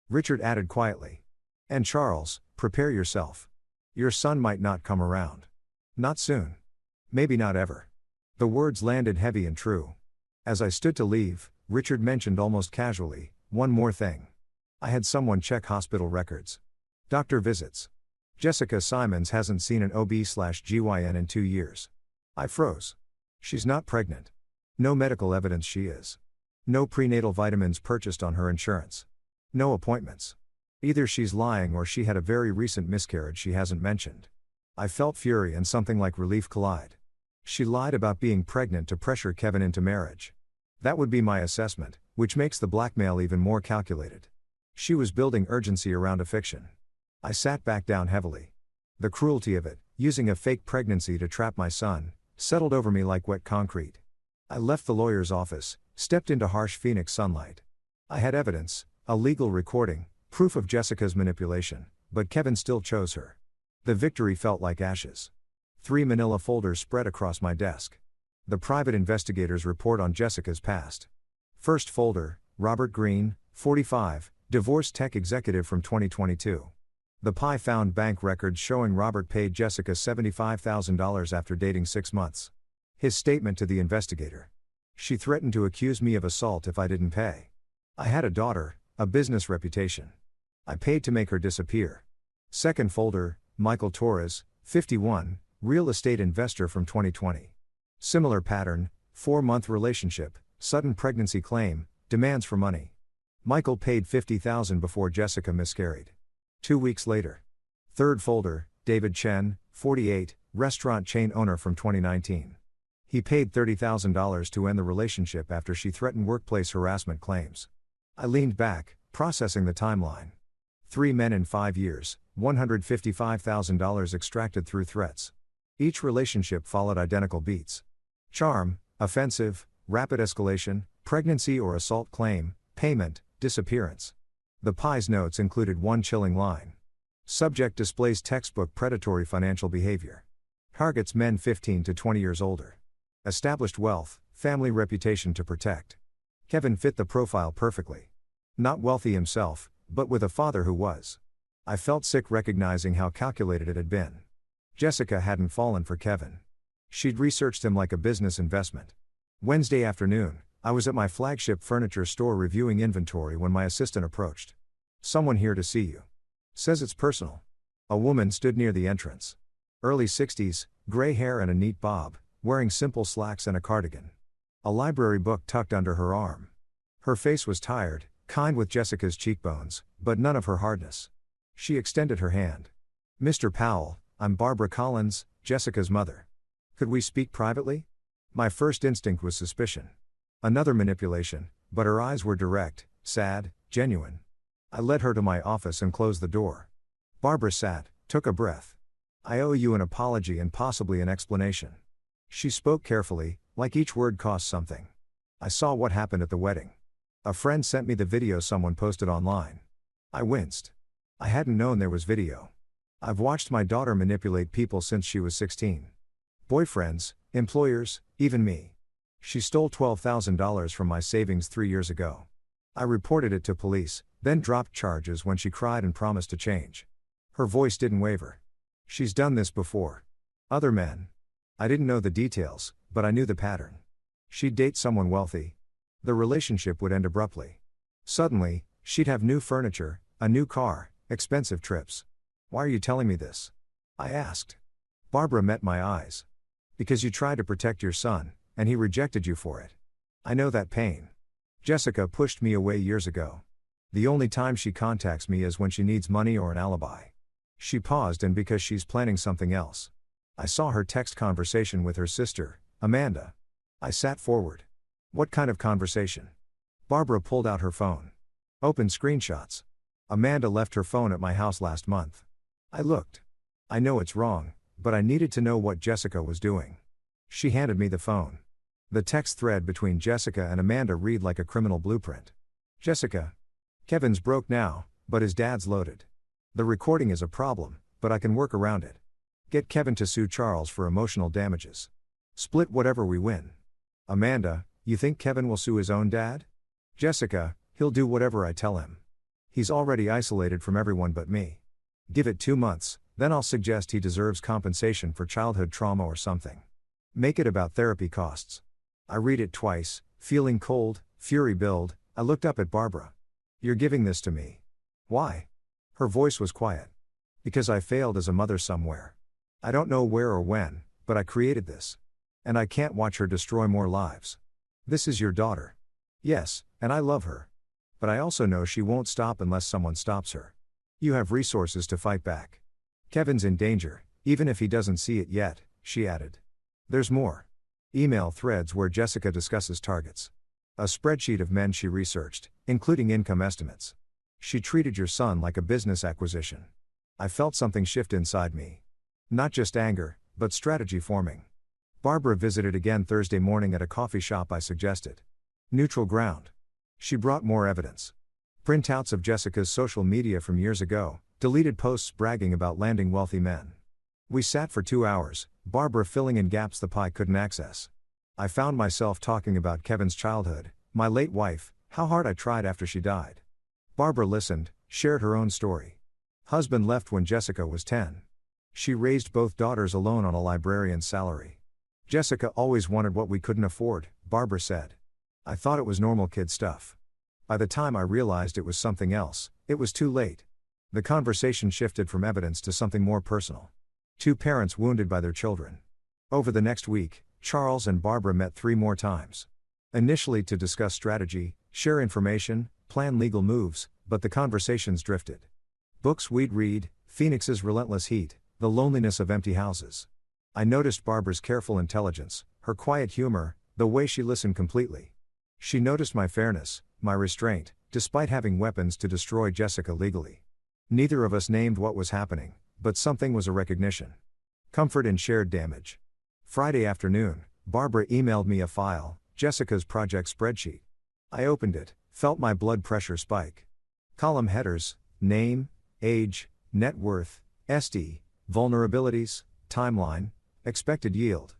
Richard added quietly. And Charles, prepare yourself. Your son might not come around. Not soon. Maybe not ever. The words landed heavy and true. As I stood to leave, Richard mentioned almost casually, one more thing. I had someone check hospital records. Doctor visits. Jessica Simons hasn't seen an OB/GYN in 2 years. I froze. She's not pregnant. No medical evidence she is. No prenatal vitamins purchased on her insurance. No appointments. Either she's lying or she had a very recent miscarriage she hasn't mentioned. I felt fury and something like relief collide. She lied about being pregnant to pressure Kevin into marriage. That would be my assessment, which makes the blackmail even more calculated. She was building urgency around a fiction. I sat back down heavily. The cruelty of it, using a fake pregnancy to trap my son, settled over me like wet concrete. I left the lawyer's office, stepped into harsh Phoenix sunlight. I had evidence, a legal recording, proof of Jessica's manipulation, but Kevin still chose her. The victory felt like ashes. 3 manila folders spread across my desk. The private investigator's report on Jessica's past. First folder, Robert Green, 45, divorced tech executive from 2022. The PI found bank records showing Robert paid Jessica $75,000 after dating 6 months. His statement to the investigator. She threatened to accuse me of assault if I didn't pay. I had a daughter, a business reputation. I paid to make her disappear. Second folder, Michael Torres, 51, real estate investor from 2020. Similar pattern, 4-month relationship, sudden pregnancy claim, demands for money. Michael paid $50,000 before Jessica miscarried. 2 weeks later. Third folder, David Chen, 48, restaurant chain owner from 2019. He paid $30,000 to end the relationship after she threatened workplace harassment claims. I leaned back, processing the timeline. 3 men in 5 years, $155,000 extracted through threats. Each relationship followed identical beats. Charm, offensive, rapid escalation, pregnancy or assault claim, payment, disappearance. The PI's notes included one chilling line. Subject displays textbook predatory financial behavior. Targets men 15 to 20 years older. Established wealth, family reputation to protect. Kevin fit the profile perfectly. Not wealthy himself, but with a father who was. I felt sick recognizing how calculated it had been. Jessica hadn't fallen for Kevin. She'd researched him like a business investment. Wednesday afternoon, I was at my flagship furniture store reviewing inventory when my assistant approached. Someone here to see you. Says it's personal. A woman stood near the entrance. Early 60s, gray hair and a neat bob, wearing simple slacks and a cardigan. A library book tucked under her arm. Her face was tired, kind with Jessica's cheekbones, but none of her hardness. She extended her hand. Mr. Powell, I'm Barbara Collins, Jessica's mother. Could we speak privately? My first instinct was suspicion. Another manipulation, but her eyes were direct, sad, genuine. I led her to my office and closed the door. Barbara sat, took a breath. I owe you an apology and possibly an explanation. She spoke carefully, like each word cost something. I saw what happened at the wedding. A friend sent me the video someone posted online. I winced. I hadn't known there was video. I've watched my daughter manipulate people since she was 16. Boyfriends, employers, even me. She stole $12,000 from my savings 3 years ago. I reported it to police, then dropped charges when she cried and promised to change. Her voice didn't waver. She's done this before. Other men. I didn't know the details, but I knew the pattern. She'd date someone wealthy. The relationship would end abruptly. Suddenly, she'd have new furniture, a new car, expensive trips. Why are you telling me this? I asked. Barbara met my eyes. Because you tried to protect your son, and he rejected you for it. I know that pain. Jessica pushed me away years ago. The only time she contacts me is when she needs money or an alibi. She paused, and because she's planning something else. I saw her text conversation with her sister, Amanda. I sat forward. What kind of conversation? Barbara pulled out her phone. Open screenshots. Amanda left her phone at my house last month. I looked. I know it's wrong, but I needed to know what Jessica was doing. She handed me the phone. The text thread between Jessica and Amanda read like a criminal blueprint. Jessica. Kevin's broke now, but his dad's loaded. The recording is a problem, but I can work around it. Get Kevin to sue Charles for emotional damages. Split whatever we win. Amanda, you think Kevin will sue his own dad? Jessica, he'll do whatever I tell him. He's already isolated from everyone but me. Give it 2 months, then I'll suggest he deserves compensation for childhood trauma or something. Make it about therapy costs. I read it twice, feeling cold, fury build. I looked up at Barbara. You're giving this to me. Why? Her voice was quiet. Because I failed as a mother somewhere. I don't know where or when, but I created this. And I can't watch her destroy more lives. This is your daughter. Yes, and I love her. But I also know she won't stop unless someone stops her. You have resources to fight back. Kevin's in danger, even if he doesn't see it yet, she added. There's more. Email threads where Jessica discusses targets. A spreadsheet of men she researched, including income estimates. She treated your son like a business acquisition. I felt something shift inside me. Not just anger, but strategy forming. Barbara visited again Thursday morning at a coffee shop I suggested. Neutral ground. She brought more evidence. Printouts of Jessica's social media from years ago, deleted posts bragging about landing wealthy men. We sat for 2 hours, Barbara filling in gaps the pie couldn't access. I found myself talking about Kevin's childhood, my late wife, how hard I tried after she died. Barbara listened, shared her own story. Husband left when Jessica was 10. She raised both daughters alone on a librarian's salary. Jessica always wanted what we couldn't afford, Barbara said. I thought it was normal kid stuff. By the time I realized it was something else, it was too late. The conversation shifted from evidence to something more personal. 2 parents wounded by their children. Over the next week, Charles and Barbara met 3 more times. Initially to discuss strategy, share information, plan legal moves, but the conversations drifted. Books we'd read, Phoenix's Relentless Heat, The Loneliness of Empty Houses. I noticed Barbara's careful intelligence, her quiet humor, the way she listened completely. She noticed my fairness, my restraint, despite having weapons to destroy Jessica legally. Neither of us named what was happening, but something was a recognition. Comfort in shared damage. Friday afternoon, Barbara emailed me a file, Jessica's project spreadsheet. I opened it, felt my blood pressure spike. Column headers, name, age, net worth, SD, vulnerabilities, timeline, expected yield.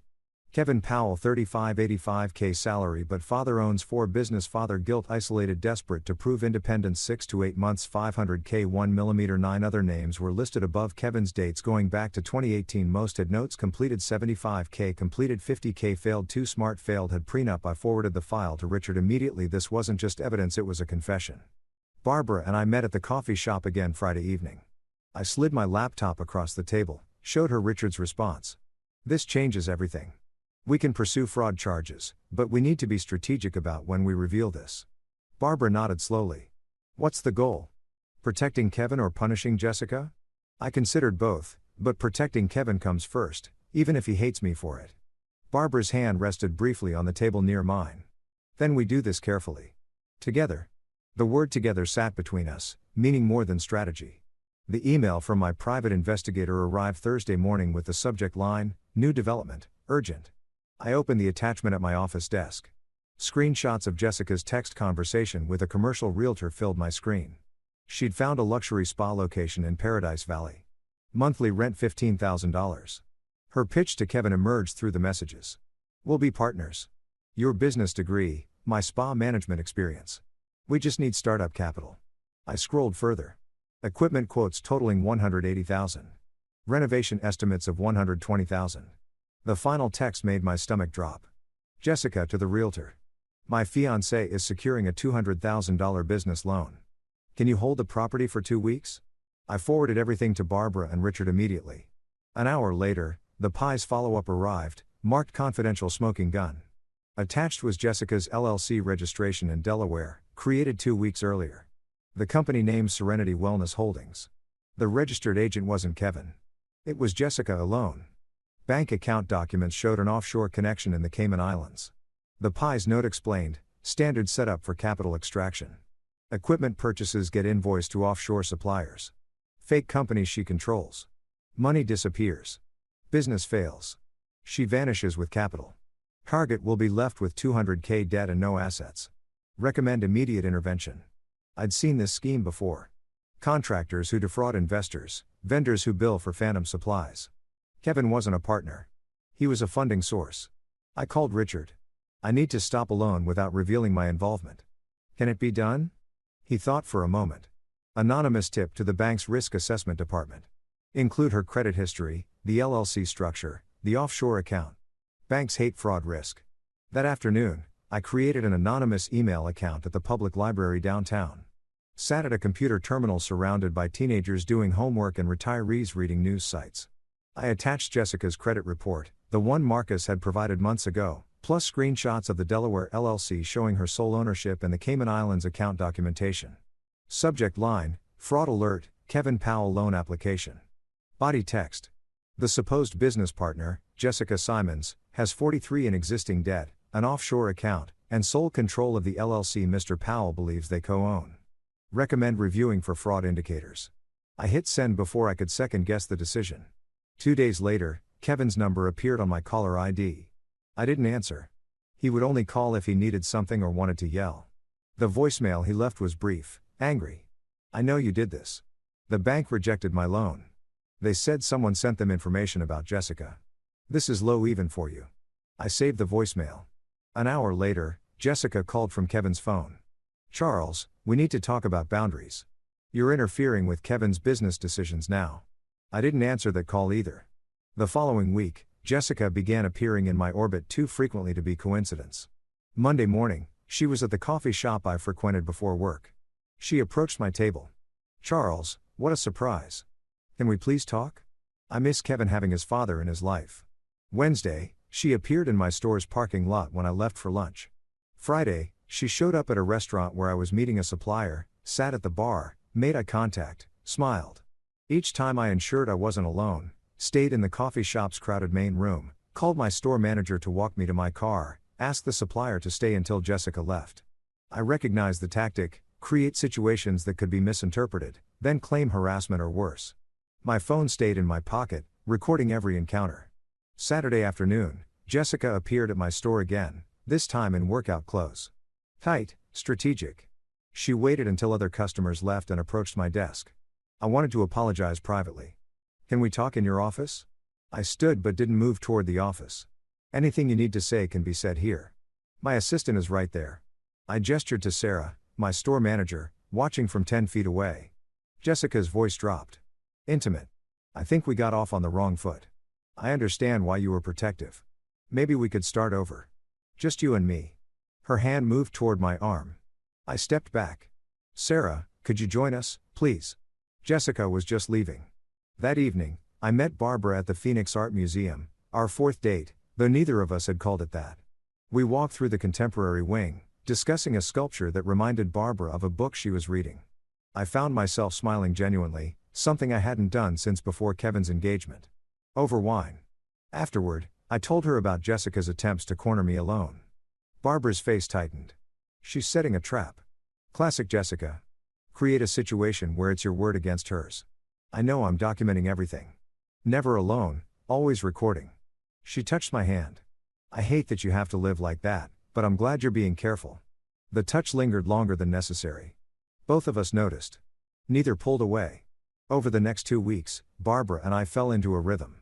Kevin Powell 3585K salary but father owns 4 business father guilt isolated desperate to prove independence 6 to 8 months 500K 1mm 9 other names were listed above Kevin's dates going back to 2018 most had notes completed 75K completed 50K failed 2 smart failed had prenup I forwarded the file to Richard immediately this wasn't just evidence it was a confession. Barbara and I met at the coffee shop again Friday evening. I slid my laptop across the table, showed her Richard's response. This changes everything. We can pursue fraud charges, but we need to be strategic about when we reveal this. Barbara nodded slowly. What's the goal? Protecting Kevin or punishing Jessica? I considered both, but protecting Kevin comes first, even if he hates me for it. Barbara's hand rested briefly on the table near mine. Then we do this carefully. Together. The word together sat between us, meaning more than strategy. The email from my private investigator arrived Thursday morning with the subject line, "New development, urgent." I opened the attachment at my office desk. Screenshots of Jessica's text conversation with a commercial realtor filled my screen. She'd found a luxury spa location in Paradise Valley. Monthly rent $15,000. Her pitch to Kevin emerged through the messages. "We'll be partners. Your business degree, my spa management experience. We just need startup capital." I scrolled further. Equipment quotes totaling $180,000. Renovation estimates of $120,000. The final text made my stomach drop. Jessica to the realtor. "My fiancé is securing a $200,000 business loan. Can you hold the property for 2 weeks?" I forwarded everything to Barbara and Richard immediately. An hour later, the Pi's follow-up arrived, marked confidential smoking gun. Attached was Jessica's LLC registration in Delaware, created 2 weeks earlier. The company name Serenity Wellness Holdings. The registered agent wasn't Kevin. It was Jessica alone. Bank account documents showed an offshore connection in the Cayman Islands. The Pi's note explained, standard setup for capital extraction. Equipment purchases get invoiced to offshore suppliers. Fake companies she controls. Money disappears. Business fails. She vanishes with capital. Target will be left with $200K debt and no assets. Recommend immediate intervention. I'd seen this scheme before. Contractors who defraud investors, vendors who bill for phantom supplies. Kevin wasn't a partner. He was a funding source. I called Richard. "I need to stop alone without revealing my involvement. Can it be done?" He thought for a moment. Anonymous tip to the bank's risk assessment department. Include her credit history, the LLC structure, the offshore account. Banks hate fraud risk. That afternoon, I created an anonymous email account at the public library downtown. Sat at a computer terminal surrounded by teenagers doing homework and retirees reading news sites. I attached Jessica's credit report, the one Marcus had provided months ago, plus screenshots of the Delaware LLC showing her sole ownership and the Cayman Islands account documentation. Subject line, "Fraud alert, Kevin Powell loan application." Body text. The supposed business partner, Jessica Simons, has 43 in existing debt, an offshore account, and sole control of the LLC Mr. Powell believes they co-own. Recommend reviewing for fraud indicators. I hit send before I could second-guess the decision. 2 days later, Kevin's number appeared on my caller ID. I didn't answer. He would only call if he needed something or wanted to yell. The voicemail he left was brief, angry. "I know you did this. The bank rejected my loan. They said someone sent them information about Jessica. This is low even for you." I saved the voicemail. An hour later, Jessica called from Kevin's phone. "Charles, we need to talk about boundaries. You're interfering with Kevin's business decisions now." I didn't answer that call either. The following week, Jessica began appearing in my orbit too frequently to be coincidence. Monday morning, she was at the coffee shop I frequented before work. She approached my table. "Charles, what a surprise. Can we please talk? I miss Kevin having his father in his life." Wednesday, she appeared in my store's parking lot when I left for lunch. Friday, she showed up at a restaurant where I was meeting a supplier, sat at the bar, made eye contact, smiled. Each time I ensured I wasn't alone, stayed in the coffee shop's crowded main room, called my store manager to walk me to my car, asked the supplier to stay until Jessica left. I recognized the tactic, create situations that could be misinterpreted, then claim harassment or worse. My phone stayed in my pocket, recording every encounter. Saturday afternoon, Jessica appeared at my store again, this time in workout clothes. Tight, strategic. She waited until other customers left and approached my desk. I wanted to apologize privately. "Can we talk in your office?" I stood but didn't move toward the office. "Anything you need to say can be said here. My assistant is right there." I gestured to Sarah, my store manager, watching from 10 feet away. Jessica's voice dropped. "Intimate. I think we got off on the wrong foot. I understand why you were protective. Maybe we could start over. Just you and me." Her hand moved toward my arm. I stepped back. "Sarah, could you join us, please?" Jessica was just leaving. That evening, I met Barbara at the Phoenix Art Museum, our fourth date, though neither of us had called it that. We walked through the contemporary wing, discussing a sculpture that reminded Barbara of a book she was reading. I found myself smiling genuinely, something I hadn't done since before Kevin's engagement. Over wine. Afterward, I told her about Jessica's attempts to corner me alone. Barbara's face tightened. She's setting a trap. Classic Jessica. Create a situation where it's your word against hers. I know I'm documenting everything. Never alone, always recording. She touched my hand. I hate that you have to live like that, but I'm glad you're being careful. The touch lingered longer than necessary. Both of us noticed. Neither pulled away. Over the next 2 weeks, Barbara and I fell into a rhythm.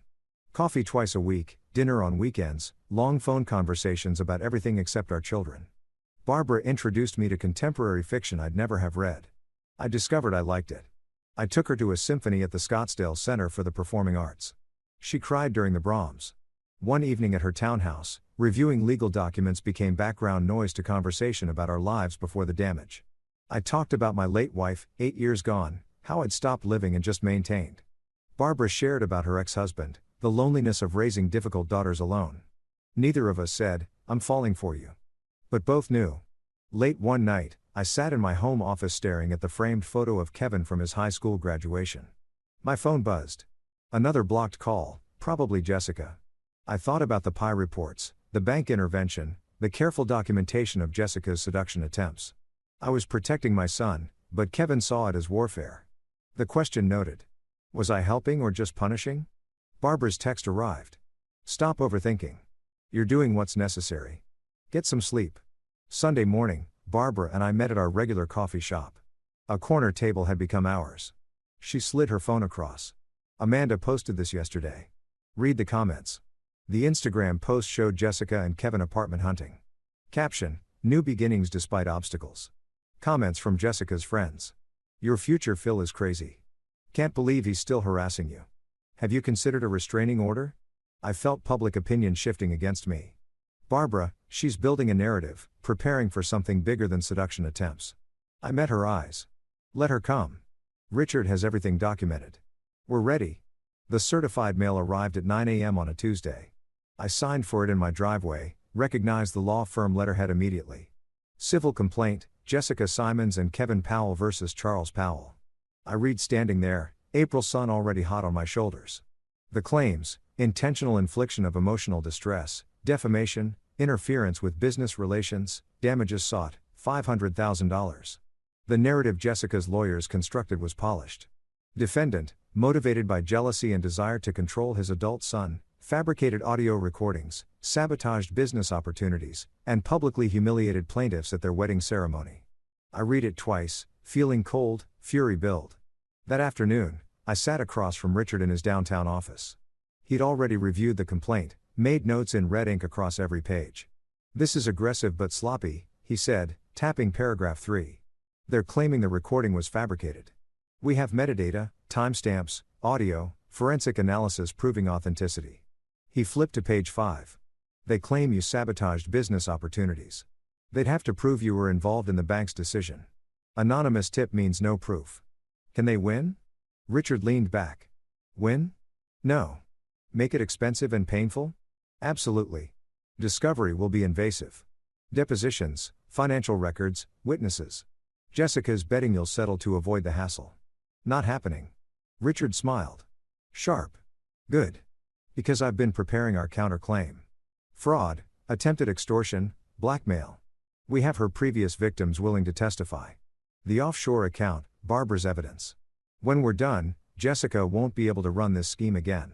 Coffee twice a week, dinner on weekends, long phone conversations about everything except our children. Barbara introduced me to contemporary fiction I'd never have read. I discovered I liked it. I took her to a symphony at the Scottsdale Center for the Performing Arts. She cried during the Brahms. One evening at her townhouse, reviewing legal documents became background noise to conversation about our lives before the damage. I talked about my late wife, 8 years gone, how I'd stopped living and just maintained. Barbara shared about her ex-husband, the loneliness of raising difficult daughters alone. Neither of us said, "I'm falling for you." But both knew. Late one night, I sat in my home office staring at the framed photo of Kevin from his high school graduation. My phone buzzed. Another blocked call, probably Jessica. I thought about the PI reports, the bank intervention, the careful documentation of Jessica's seduction attempts. I was protecting my son, but Kevin saw it as warfare. The question noted. Was I helping or just punishing? Barbara's text arrived. Stop overthinking. You're doing what's necessary. Get some sleep. Sunday morning, Barbara and I met at our regular coffee shop. A corner table had become ours. She slid her phone across. Amanda posted this yesterday. Read the comments. The Instagram post showed Jessica and Kevin apartment hunting. Caption: New beginnings despite obstacles. Comments from Jessica's friends. Your future Phil is crazy. Can't believe he's still harassing you. Have you considered a restraining order? I felt public opinion shifting against me. Barbara, she's building a narrative, preparing for something bigger than seduction attempts. I met her eyes. Let her come. Richard has everything documented. We're ready. The certified mail arrived at 9 a.m. on a Tuesday. I signed for it in my driveway, recognized the law firm letterhead immediately. Civil complaint, Jessica Simons and Kevin Powell versus Charles Powell. I read standing there, April sun already hot on my shoulders. The claims: intentional infliction of emotional distress, defamation, interference with business relations, damages sought, $500,000. The narrative Jessica's lawyers constructed was polished. Defendant, motivated by jealousy and desire to control his adult son, fabricated audio recordings, sabotaged business opportunities, and publicly humiliated plaintiffs at their wedding ceremony. I read it twice, feeling cold, fury build. That afternoon, I sat across from Richard in his downtown office. He'd already reviewed the complaint, made notes in red ink across every page. This is aggressive but sloppy, he said, tapping paragraph 3. They're claiming the recording was fabricated. We have metadata, timestamps, audio, forensic analysis proving authenticity. He flipped to page 5. They claim you sabotaged business opportunities. They'd have to prove you were involved in the bank's decision. Anonymous tip means no proof. Can they win? Richard leaned back. Win? No. Make it expensive and painful? Absolutely. Discovery will be invasive. Depositions, financial records, witnesses. Jessica's betting you'll settle to avoid the hassle. Not happening. Richard smiled. Sharp. Good. Because I've been preparing our counterclaim. Fraud, attempted extortion, blackmail. We have her previous victims willing to testify. The offshore account, Barbara's evidence. When we're done, Jessica won't be able to run this scheme again.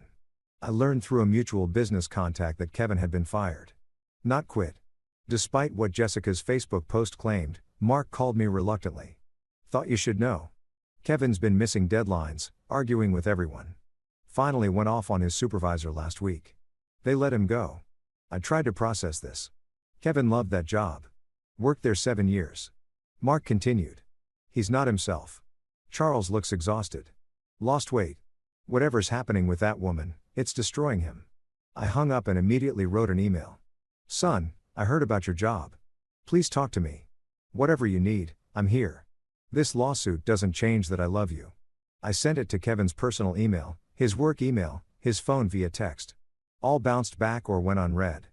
I learned through a mutual business contact that Kevin had been fired. Not quit. Despite what Jessica's Facebook post claimed, Mark called me reluctantly. Thought you should know. Kevin's been missing deadlines, arguing with everyone. Finally went off on his supervisor last week. They let him go. I tried to process this. Kevin loved that job. Worked there 7 years. Mark continued. He's not himself. Charles looks exhausted. Lost weight. Whatever's happening with that woman, it's destroying him. I hung up and immediately wrote an email. Son, I heard about your job. Please talk to me. Whatever you need, I'm here. This lawsuit doesn't change that I love you. I sent it to Kevin's personal email, his work email, his phone via text. All bounced back or went unread.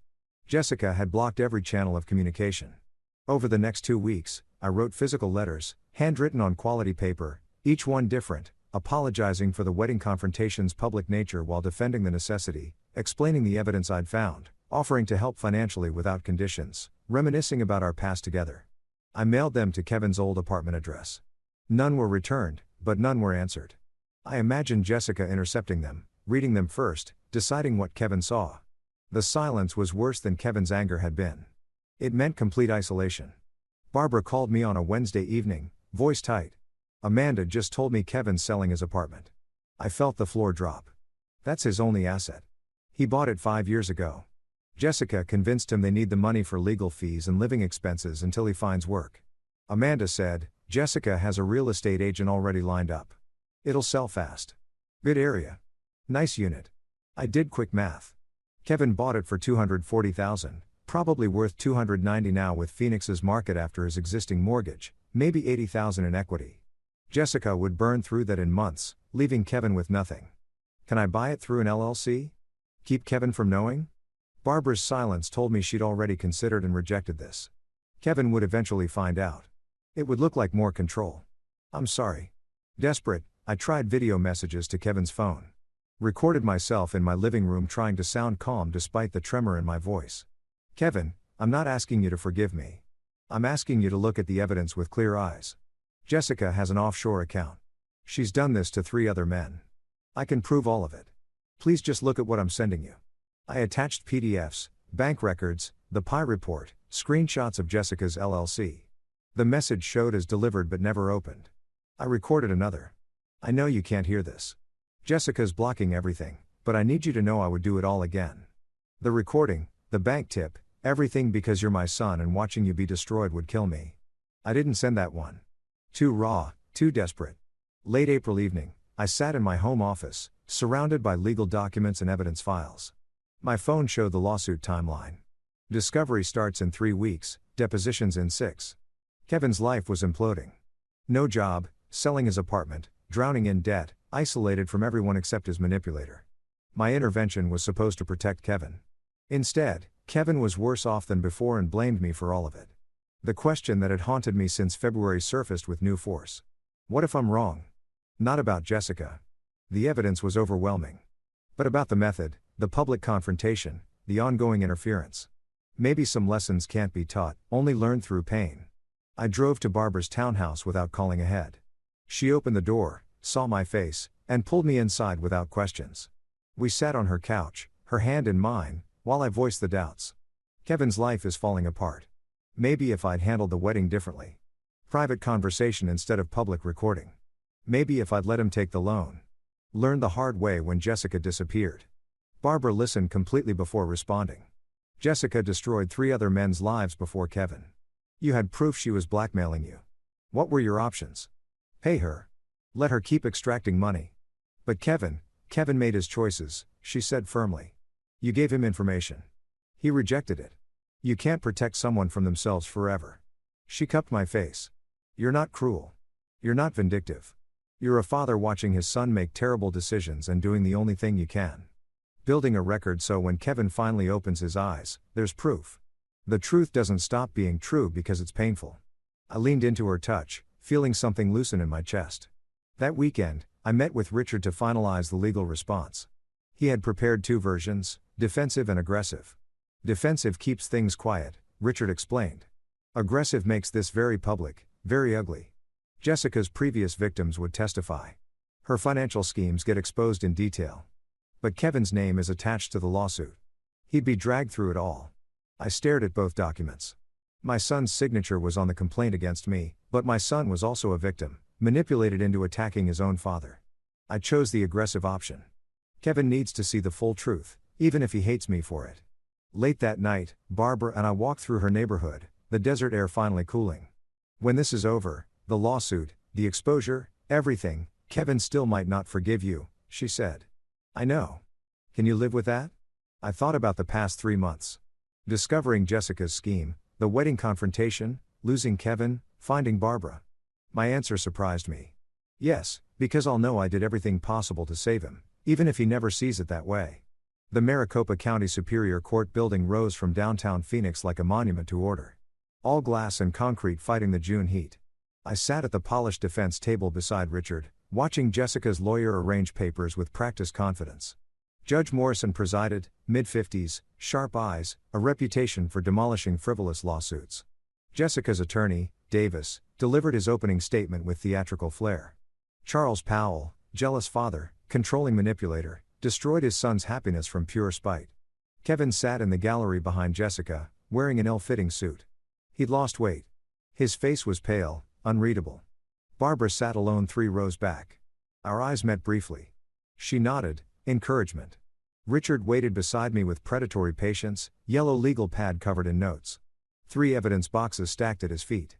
Jessica had blocked every channel of communication. Over the next 2 weeks, I wrote physical letters, handwritten on quality paper, each one different, apologizing for the wedding confrontation's public nature while defending the necessity, explaining the evidence I'd found, offering to help financially without conditions, reminiscing about our past together. I mailed them to Kevin's old apartment address. None were returned, but none were answered. I imagined Jessica intercepting them, reading them first, deciding what Kevin saw. The silence was worse than Kevin's anger had been. It meant complete isolation. Barbara called me on a Wednesday evening, voice tight. Amanda just told me Kevin's selling his apartment. I felt the floor drop. That's his only asset. He bought it 5 years ago. Jessica convinced him they need the money for legal fees and living expenses until he finds work. Amanda said, Jessica has a real estate agent already lined up. It'll sell fast. Good area. Nice unit. I did quick math. Kevin bought it for $240,000, probably worth $290 now with Phoenix's market after his existing mortgage, maybe $80,000 in equity. Jessica would burn through that in months, leaving Kevin with nothing. Can I buy it through an LLC? Keep Kevin from knowing? Barbara's silence told me she'd already considered and rejected this. Kevin would eventually find out. It would look like more control. I'm sorry. Desperate, I tried video messages to Kevin's phone. Recorded myself in my living room trying to sound calm despite the tremor in my voice. Kevin, I'm not asking you to forgive me. I'm asking you to look at the evidence with clear eyes. Jessica has an offshore account. She's done this to 3 other men. I can prove all of it. Please just look at what I'm sending you. I attached PDFs, bank records, the Pi report, screenshots of Jessica's LLC. The message showed as delivered but never opened. I recorded another. I know you can't hear this. Jessica's blocking everything, but I need you to know I would do it all again. The recording, the bank tip, everything because you're my son and watching you be destroyed would kill me. I didn't send that one. Too raw, too desperate. Late April evening, I sat in my home office, surrounded by legal documents and evidence files. My phone showed the lawsuit timeline. Discovery starts in 3 weeks, depositions in 6. Kevin's life was imploding. No job, selling his apartment, drowning in debt, isolated from everyone except his manipulator. My intervention was supposed to protect Kevin. Instead, Kevin was worse off than before and blamed me for all of it. The question that had haunted me since February surfaced with new force. What if I'm wrong? Not about Jessica. The evidence was overwhelming. But about the method, the public confrontation, the ongoing interference. Maybe some lessons can't be taught, only learned through pain. I drove to Barbara's townhouse without calling ahead. She opened the door, saw my face, and pulled me inside without questions. We sat on her couch, her hand in mine, while I voiced the doubts. Kevin's life is falling apart. Maybe if I'd handled the wedding differently. Private conversation instead of public recording. Maybe if I'd let him take the loan. Learned the hard way when Jessica disappeared. Barbara listened completely before responding. Jessica destroyed 3 other men's lives before Kevin. You had proof she was blackmailing you. What were your options? Pay her. Let her keep extracting money. But Kevin made his choices, she said firmly. You gave him information. He rejected it. You can't protect someone from themselves forever. She cupped my face. You're not cruel. You're not vindictive. You're a father watching his son make terrible decisions and doing the only thing you can. Building a record so when Kevin finally opens his eyes, there's proof. The truth doesn't stop being true because it's painful. I leaned into her touch, feeling something loosen in my chest. That weekend, I met with Richard to finalize the legal response. He had prepared 2 versions, defensive and aggressive. Defensive keeps things quiet, Richard explained. Aggressive makes this very public, very ugly. Jessica's previous victims would testify. Her financial schemes get exposed in detail. But Kevin's name is attached to the lawsuit. He'd be dragged through it all. I stared at both documents. My son's signature was on the complaint against me, but my son was also a victim, manipulated into attacking his own father. I chose the aggressive option. Kevin needs to see the full truth, even if he hates me for it. Late that night, Barbara and I walked through her neighborhood, the desert air finally cooling. When this is over, the lawsuit, the exposure, everything, Kevin still might not forgive you, she said. I know. Can you live with that? I thought about the past 3 months. Discovering Jessica's scheme, the wedding confrontation, losing Kevin, finding Barbara. My answer surprised me. Yes, because I'll know I did everything possible to save him, even if he never sees it that way. The Maricopa County Superior Court building rose from downtown Phoenix like a monument to order. All glass and concrete fighting the June heat. I sat at the polished defense table beside Richard, watching Jessica's lawyer arrange papers with practiced confidence. Judge Morrison presided, mid-50s, sharp eyes, a reputation for demolishing frivolous lawsuits. Jessica's attorney, Davis, delivered his opening statement with theatrical flair. Charles Powell, jealous father, controlling manipulator, destroyed his son's happiness from pure spite. Kevin sat in the gallery behind Jessica, wearing an ill-fitting suit. He'd lost weight. His face was pale, unreadable. Barbara sat alone 3 rows back. Our eyes met briefly. She nodded, encouragement. Richard waited beside me with predatory patience, yellow legal pad covered in notes. 3 evidence boxes stacked at his feet.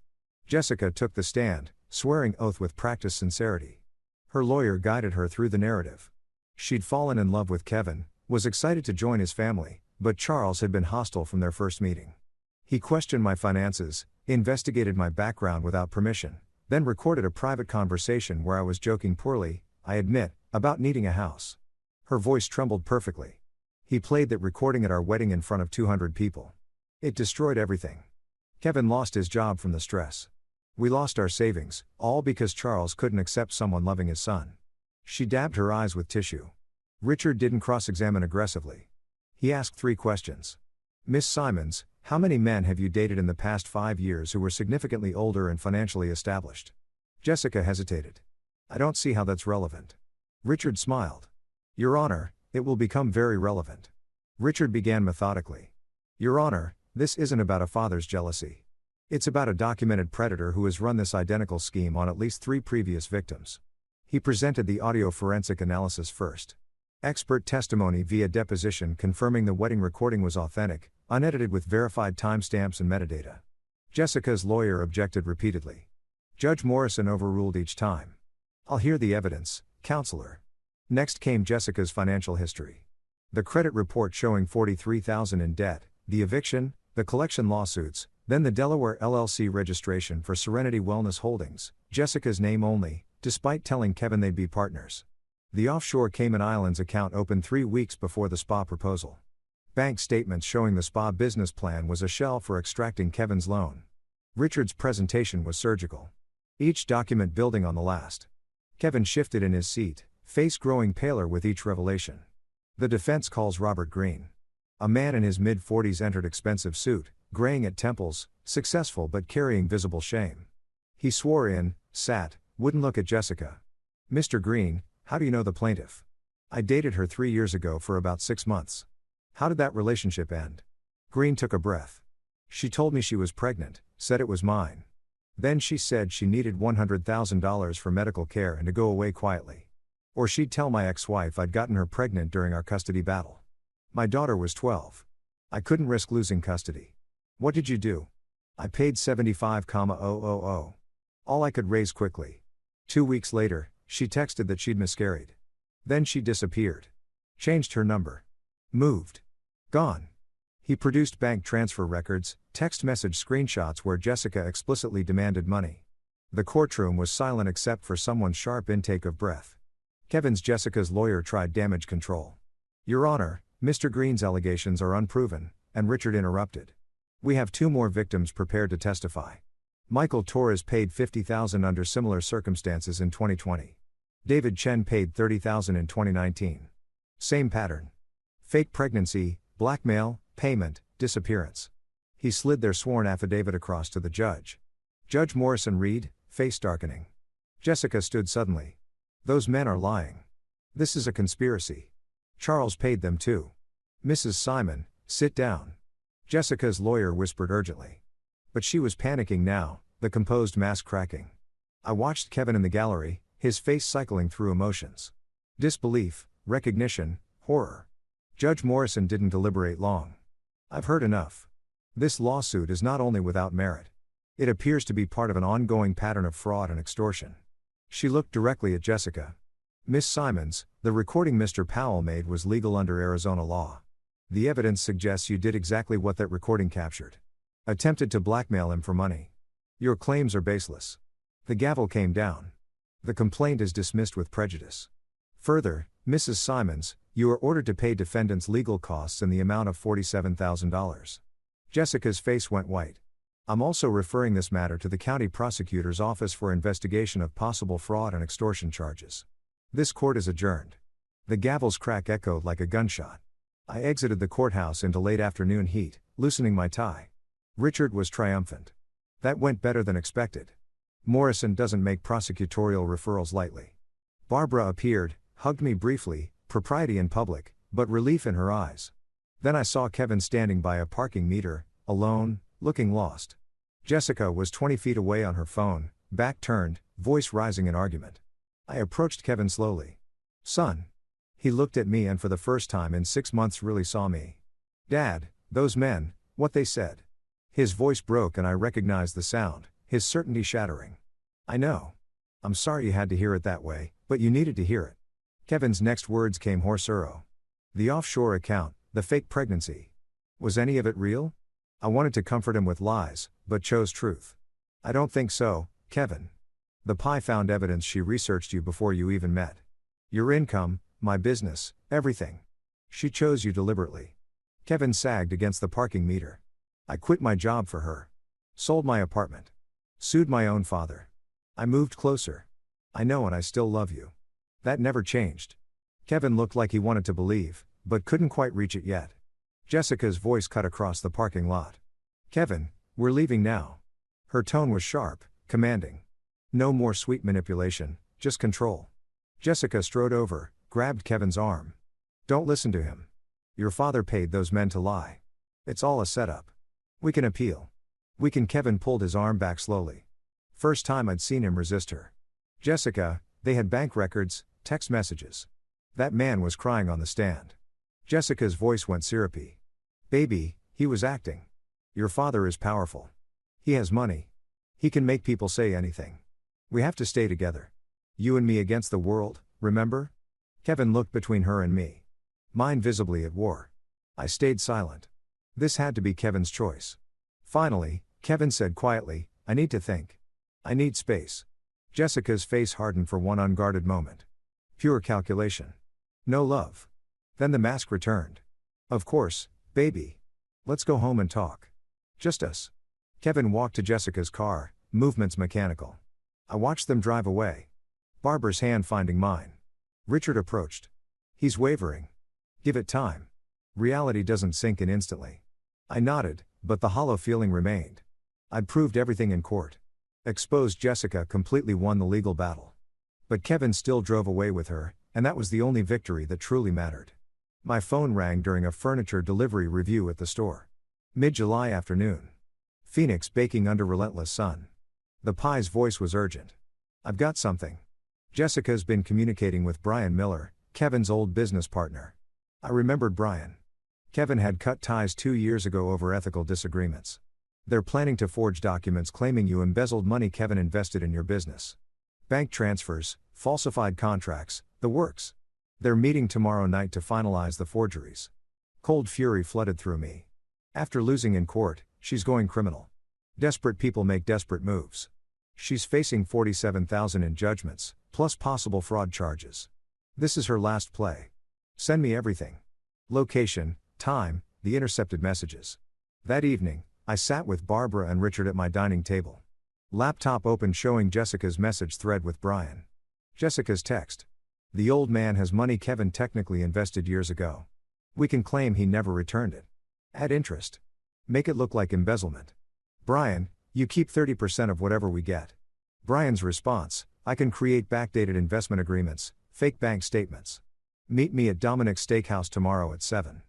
Jessica took the stand, swearing oath with practiced sincerity. Her lawyer guided her through the narrative. She'd fallen in love with Kevin, was excited to join his family, but Charles had been hostile from their first meeting. He questioned my finances, investigated my background without permission, then recorded a private conversation where I was joking poorly, I admit, about needing a house. Her voice trembled perfectly. He played that recording at our wedding in front of 200 people. It destroyed everything. Kevin lost his job from the stress. We lost our savings, all because Charles couldn't accept someone loving his son. She dabbed her eyes with tissue. Richard didn't cross-examine aggressively. He asked 3 questions. Miss Simons, how many men have you dated in the past 5 years who were significantly older and financially established? Jessica hesitated. I don't see how that's relevant. Richard smiled. Your Honor, it will become very relevant. Richard began methodically. Your Honor, this isn't about a father's jealousy. It's about a documented predator who has run this identical scheme on at least 3 previous victims. He presented the audio forensic analysis first. Expert testimony via deposition confirming the wedding recording was authentic, unedited with verified timestamps and metadata. Jessica's lawyer objected repeatedly. Judge Morrison overruled each time. I'll hear the evidence, counselor. Next came Jessica's financial history. The credit report showing $43,000 in debt, the eviction, the collection lawsuits, then the Delaware LLC registration for Serenity Wellness Holdings, Jessica's name only, despite telling Kevin they'd be partners. The offshore Cayman Islands account opened 3 weeks before the spa proposal. Bank statements showing the spa business plan was a shell for extracting Kevin's loan. Richard's presentation was surgical. Each document building on the last. Kevin shifted in his seat, face growing paler with each revelation. The defense calls Robert Greene. A man in his mid-40s entered expensive suit, graying at temples, successful but carrying visible shame. He swore in, sat, wouldn't look at Jessica. Mr. Greene, how do you know the plaintiff? I dated her 3 years ago for about 6 months. How did that relationship end? Greene took a breath. She told me she was pregnant, said it was mine. Then she said she needed $100,000 for medical care and to go away quietly. Or she'd tell my ex-wife I'd gotten her pregnant during our custody battle. My daughter was 12. I couldn't risk losing custody. What did you do? I paid $75,000. All I could raise quickly. 2 weeks later, she texted that she'd miscarried. Then she disappeared. Changed her number. Moved. Gone. He produced bank transfer records, text message screenshots where Jessica explicitly demanded money. The courtroom was silent except for someone's sharp intake of breath. Jessica's lawyer tried damage control. Your Honor, Mr. Greene's allegations are unproven, and Richard interrupted. We have 2 more victims prepared to testify. Michael Torres paid $50,000 under similar circumstances in 2020. David Chen paid $30,000 in 2019. Same pattern. Fake pregnancy, blackmail, payment, disappearance. He slid their sworn affidavit across to the judge. Judge Morrison read, face darkening. Jessica stood suddenly. Those men are lying. This is a conspiracy. Charles paid them too. Mrs. Simon, sit down. Jessica's lawyer whispered urgently. But she was panicking now, the composed mask cracking. I watched Kevin in the gallery, his face cycling through emotions. Disbelief, recognition, horror. Judge Morrison didn't deliberate long. I've heard enough. This lawsuit is not only without merit. It appears to be part of an ongoing pattern of fraud and extortion. She looked directly at Jessica. Miss Simons, the recording Mr. Powell made was legal under Arizona law. The evidence suggests you did exactly what that recording captured. Attempted to blackmail him for money. Your claims are baseless. The gavel came down. The complaint is dismissed with prejudice. Further, Mrs. Simons, you are ordered to pay defendants' legal costs in the amount of $47,000. Jessica's face went white. I'm also referring this matter to the county prosecutor's office for investigation of possible fraud and extortion charges. This court is adjourned. The gavel's crack echoed like a gunshot. I exited the courthouse into late afternoon heat, loosening my tie. Richard was triumphant. That went better than expected. Morrison doesn't make prosecutorial referrals lightly. Barbara appeared, hugged me briefly, propriety in public, but relief in her eyes. Then I saw Kevin standing by a parking meter, alone, looking lost. Jessica was 20 feet away on her phone, back turned, voice rising in argument. I approached Kevin slowly. "Son." He looked at me and for the first time in 6 months really saw me. "Dad, those men, what they said." His voice broke and I recognized the sound, his certainty shattering. "I know. I'm sorry you had to hear it that way, but you needed to hear it." Kevin's next words came hoarse. "The offshore account, the fake pregnancy. Was any of it real?" I wanted to comfort him with lies, but chose truth. "I don't think so, Kevin. The Pi found evidence she researched you before you even met. Your income, my business, everything. She chose you deliberately." Kevin sagged against the parking meter. "I quit my job for her. Sold my apartment. Sued my own father. I moved closer. I know and I still love you. That never changed." Kevin looked like he wanted to believe, but couldn't quite reach it yet. Jessica's voice cut across the parking lot. "Kevin, we're leaving now." Her tone was sharp, commanding. No more sweet manipulation, just control. Jessica strode over, grabbed Kevin's arm. "Don't listen to him. Your father paid those men to lie. It's all a setup. We can appeal." Kevin pulled his arm back slowly. First time I'd seen him resist her. "Jessica, they had bank records, text messages. That man was crying on the stand." Jessica's voice went syrupy. "Baby, he was acting. Your father is powerful. He has money. He can make people say anything. We have to stay together. You and me against the world, remember?" Kevin looked between her and me. Mine visibly at war. I stayed silent. This had to be Kevin's choice. Finally, Kevin said quietly, "I need to think. I need space." Jessica's face hardened for one unguarded moment. Pure calculation. No love. Then the mask returned. "Of course, baby. Let's go home and talk. Just us." Kevin walked to Jessica's car, movements mechanical. I watched them drive away. Barbara's hand finding mine. Richard approached. "He's wavering. Give it time. Reality doesn't sink in instantly." I nodded, but the hollow feeling remained. I'd proved everything in court. Exposed Jessica, completely won the legal battle. But Kevin still drove away with her, and that was the only victory that truly mattered. My phone rang during a furniture delivery review at the store. Mid-July afternoon. Phoenix baking under relentless sun. The Pi's voice was urgent. "I've got something. Jessica's been communicating with Brian Miller, Kevin's old business partner." I remembered Brian. Kevin had cut ties 2 years ago over ethical disagreements. "They're planning to forge documents claiming you embezzled money Kevin invested in your business. Bank transfers, falsified contracts, the works. They're meeting tomorrow night to finalize the forgeries." Cold fury flooded through me. After losing in court, she's going criminal. Desperate people make desperate moves. She's facing $47,000 in judgments, plus possible fraud charges. This is her last play. Send me everything. Location, time, the intercepted messages. That evening, I sat with Barbara and Richard at my dining table. Laptop open showing Jessica's message thread with Brian. Jessica's text. "The old man has money Kevin technically invested years ago. We can claim he never returned it. Add interest. Make it look like embezzlement. Brian, you keep 30% of whatever we get." Brian's response, "I can create backdated investment agreements, fake bank statements. Meet me at Dominic's Steakhouse tomorrow at 7.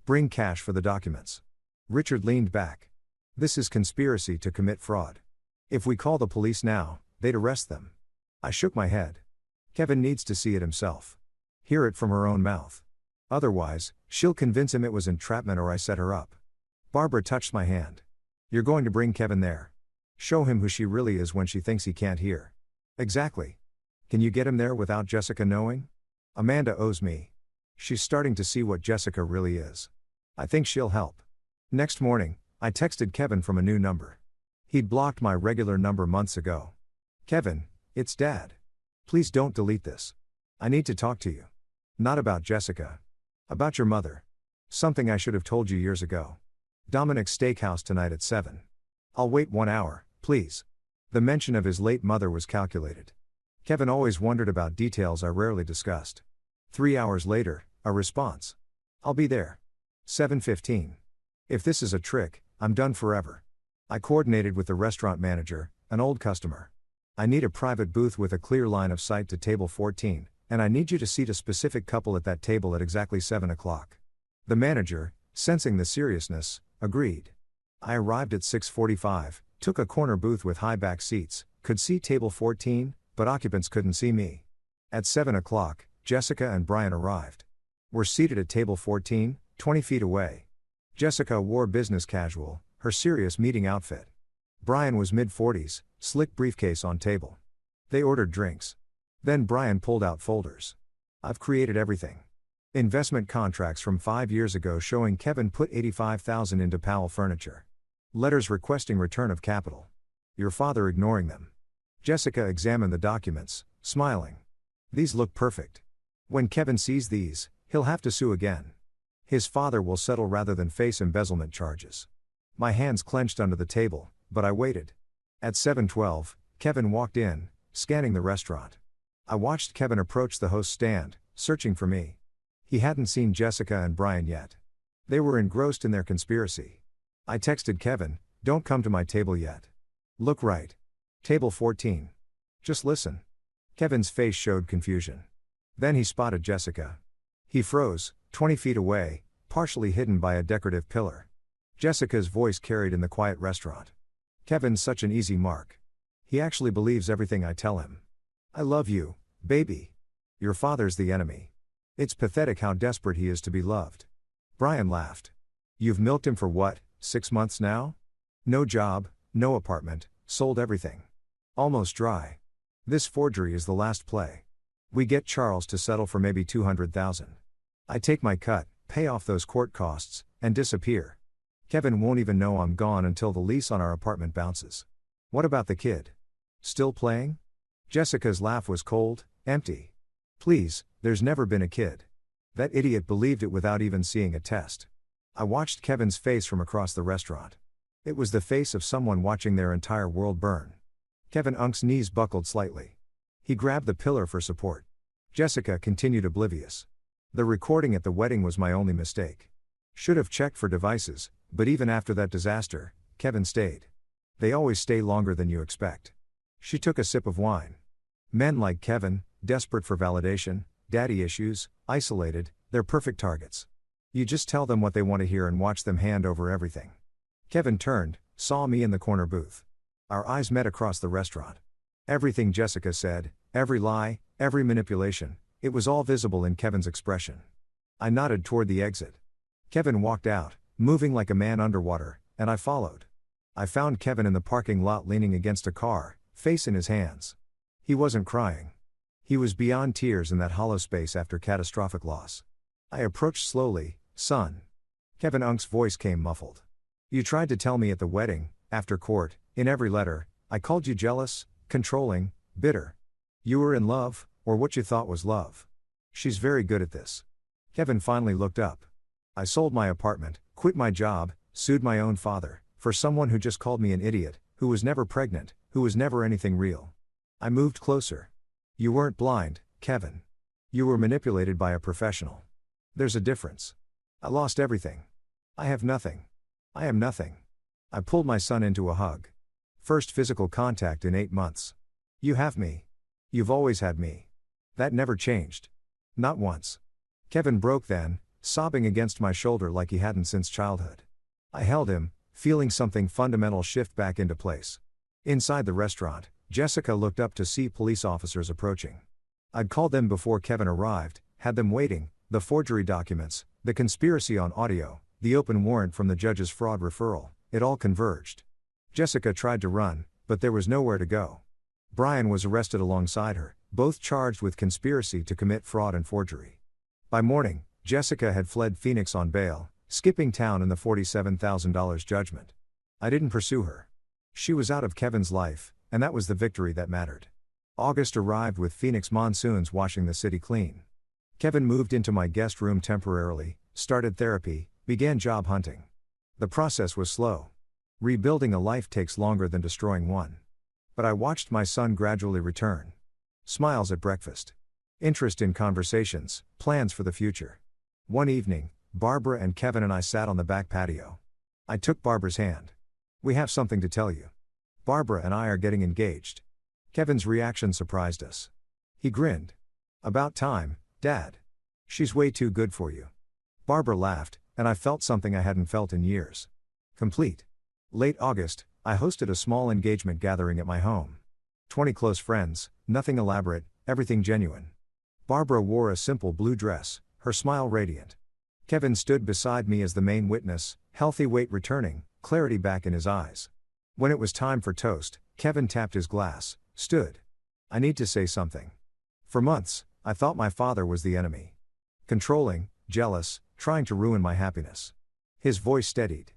Bring cash for the documents." Richard leaned back. "This is conspiracy to commit fraud. If we call the police now, they'd arrest them." I shook my head. "Kevin needs to see it himself. Hear it from her own mouth. Otherwise, she'll convince him it was entrapment or I set her up." Barbara touched my hand. "You're going to bring Kevin there. Show him who she really is when she thinks he can't hear." "Exactly. Can you get him there without Jessica knowing?" "Amanda owes me. She's starting to see what Jessica really is. I think she'll help." Next morning, I texted Kevin from a new number. He'd blocked my regular number months ago. "Kevin, it's Dad. Please don't delete this. I need to talk to you. Not about Jessica. About your mother. Something I should have told you years ago. Dominic's Steakhouse tonight at 7. I'll wait 1 hour, please." The mention of his late mother was calculated. Kevin always wondered about details I rarely discussed. 3 hours later, a response. I'll be there. 7:15. If this is a trick, I'm done forever. I coordinated with the restaurant manager, an old customer. I need a private booth with a clear line of sight to table 14, and I need you to seat a specific couple at that table at exactly 7 o'clock. The manager, sensing the seriousness, agreed. I arrived at 6:45, took a corner booth with high back seats, could see table 14, but occupants couldn't see me. At 7 o'clock, Jessica and Brian arrived. We're seated at table 14, 20 feet away. Jessica wore business casual, her serious meeting outfit. Brian was mid-40s, slick briefcase on table. They ordered drinks. Then Brian pulled out folders. I've created everything. Investment contracts from 5 years ago showing Kevin put $85,000 into Powell Furniture. Letters requesting return of capital. Your father ignoring them. Jessica examined the documents, smiling. These look perfect. When Kevin sees these, he'll have to sue again. His father will settle rather than face embezzlement charges. My hands clenched under the table, but I waited. At 7:12, Kevin walked in, scanning the restaurant. I watched Kevin approach the host's stand, searching for me. He hadn't seen Jessica and Brian yet. They were engrossed in their conspiracy. I texted Kevin, "Don't come to my table yet. Look right. Table 14. Just listen." Kevin's face showed confusion. Then he spotted Jessica. He froze, 20 feet away, partially hidden by a decorative pillar. Jessica's voice carried in the quiet restaurant. "Kevin's such an easy mark. He actually believes everything I tell him. I love you, baby. Your father's the enemy. It's pathetic how desperate he is to be loved." Brian laughed. "You've milked him for what, 6 months now? No job, no apartment, sold everything. Almost dry. This forgery is the last play. We get Charles to settle for maybe $200,000. I take my cut, pay off those court costs, and disappear. Kevin won't even know I'm gone until the lease on our apartment bounces. What about the kid? Still playing?" Jessica's laugh was cold, empty. "Please, there's never been a kid. That idiot believed it without even seeing a test." I watched Kevin's face from across the restaurant. It was the face of someone watching their entire world burn. Kevin Unk's knees buckled slightly. He grabbed the pillar for support. Jessica continued oblivious. The recording at the wedding was my only mistake. Should have checked for devices, but even after that disaster, Kevin stayed. They always stay longer than you expect. She took a sip of wine. Men like Kevin, desperate for validation, daddy issues, isolated, they're perfect targets. You just tell them what they want to hear and watch them hand over everything. Kevin turned, saw me in the corner booth. Our eyes met across the restaurant. Everything Jessica said, every lie, every manipulation, it was all visible in Kevin's expression. I nodded toward the exit. Kevin walked out, moving like a man underwater, and I followed. I found Kevin in the parking lot leaning against a car, face in his hands. He wasn't crying. He was beyond tears in that hollow space after catastrophic loss. I approached slowly. "Son." Kevin Unk's voice came muffled. "You tried to tell me at the wedding, after court, in every letter, I called you jealous, controlling, bitter. You were in love, or what you thought was love. She's very good at this." Kevin finally looked up. "I sold my apartment, quit my job, sued my own father, for someone who just called me an idiot, who was never pregnant, who was never anything real." I moved closer. "You weren't blind, Kevin. You were manipulated by a professional. There's a difference. I lost everything. I have nothing. I am nothing." I pulled my son into a hug. "First physical contact in 8 months. You have me. You've always had me. That never changed. Not once." Kevin broke then, sobbing against my shoulder like he hadn't since childhood. I held him, feeling something fundamental shift back into place. Inside the restaurant, Jessica looked up to see police officers approaching. I'd called them before Kevin arrived, had them waiting, the forgery documents, the conspiracy on audio, the open warrant from the judge's fraud referral, it all converged. Jessica tried to run, but there was nowhere to go. Brian was arrested alongside her, both charged with conspiracy to commit fraud and forgery. By morning, Jessica had fled Phoenix on bail, skipping town in the $47,000 judgment. I didn't pursue her. She was out of Kevin's life, and that was the victory that mattered. August arrived with Phoenix monsoons washing the city clean. Kevin moved into my guest room temporarily, started therapy, began job hunting. The process was slow. Rebuilding a life takes longer than destroying one. But I watched my son gradually return. Smiles at breakfast. Interest in conversations, plans for the future. One evening, Barbara and Kevin and I sat on the back patio. I took Barbara's hand. We have something to tell you. Barbara and I are getting engaged. Kevin's reaction surprised us. He grinned. About time, Dad. She's way too good for you. Barbara laughed, and I felt something I hadn't felt in years. Complete. Late August, I hosted a small engagement gathering at my home. 20 close friends, nothing elaborate, everything genuine. Barbara wore a simple blue dress, her smile radiant. Kevin stood beside me as the main witness, healthy weight returning, clarity back in his eyes. When it was time for toast, Kevin tapped his glass, stood. I need to say something. For months, I thought my father was the enemy. Controlling, jealous, trying to ruin my happiness. His voice steadied.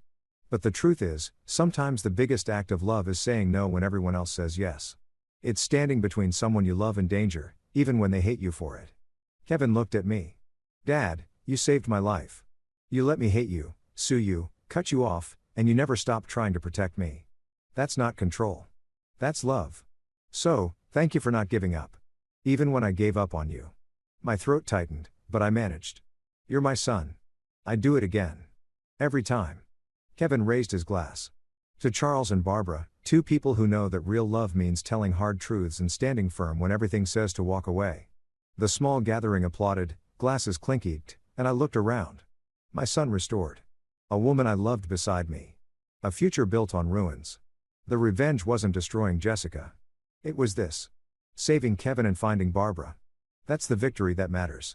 But the truth is, sometimes the biggest act of love is saying no when everyone else says yes. It's standing between someone you love and danger, even when they hate you for it. Kevin looked at me. Dad, you saved my life. You let me hate you, sue you, cut you off, and you never stopped trying to protect me. That's not control. That's love. So, thank you for not giving up. Even when I gave up on you. My throat tightened, but I managed. You're my son. I'd do it again. Every time. Kevin raised his glass. To Charles and Barbara, two people who know that real love means telling hard truths and standing firm when everything says to walk away. The small gathering applauded, glasses clinked, and I looked around. My son restored. A woman I loved beside me. A future built on ruins. The revenge wasn't destroying Jessica. It was this. Saving Kevin and finding Barbara. That's the victory that matters.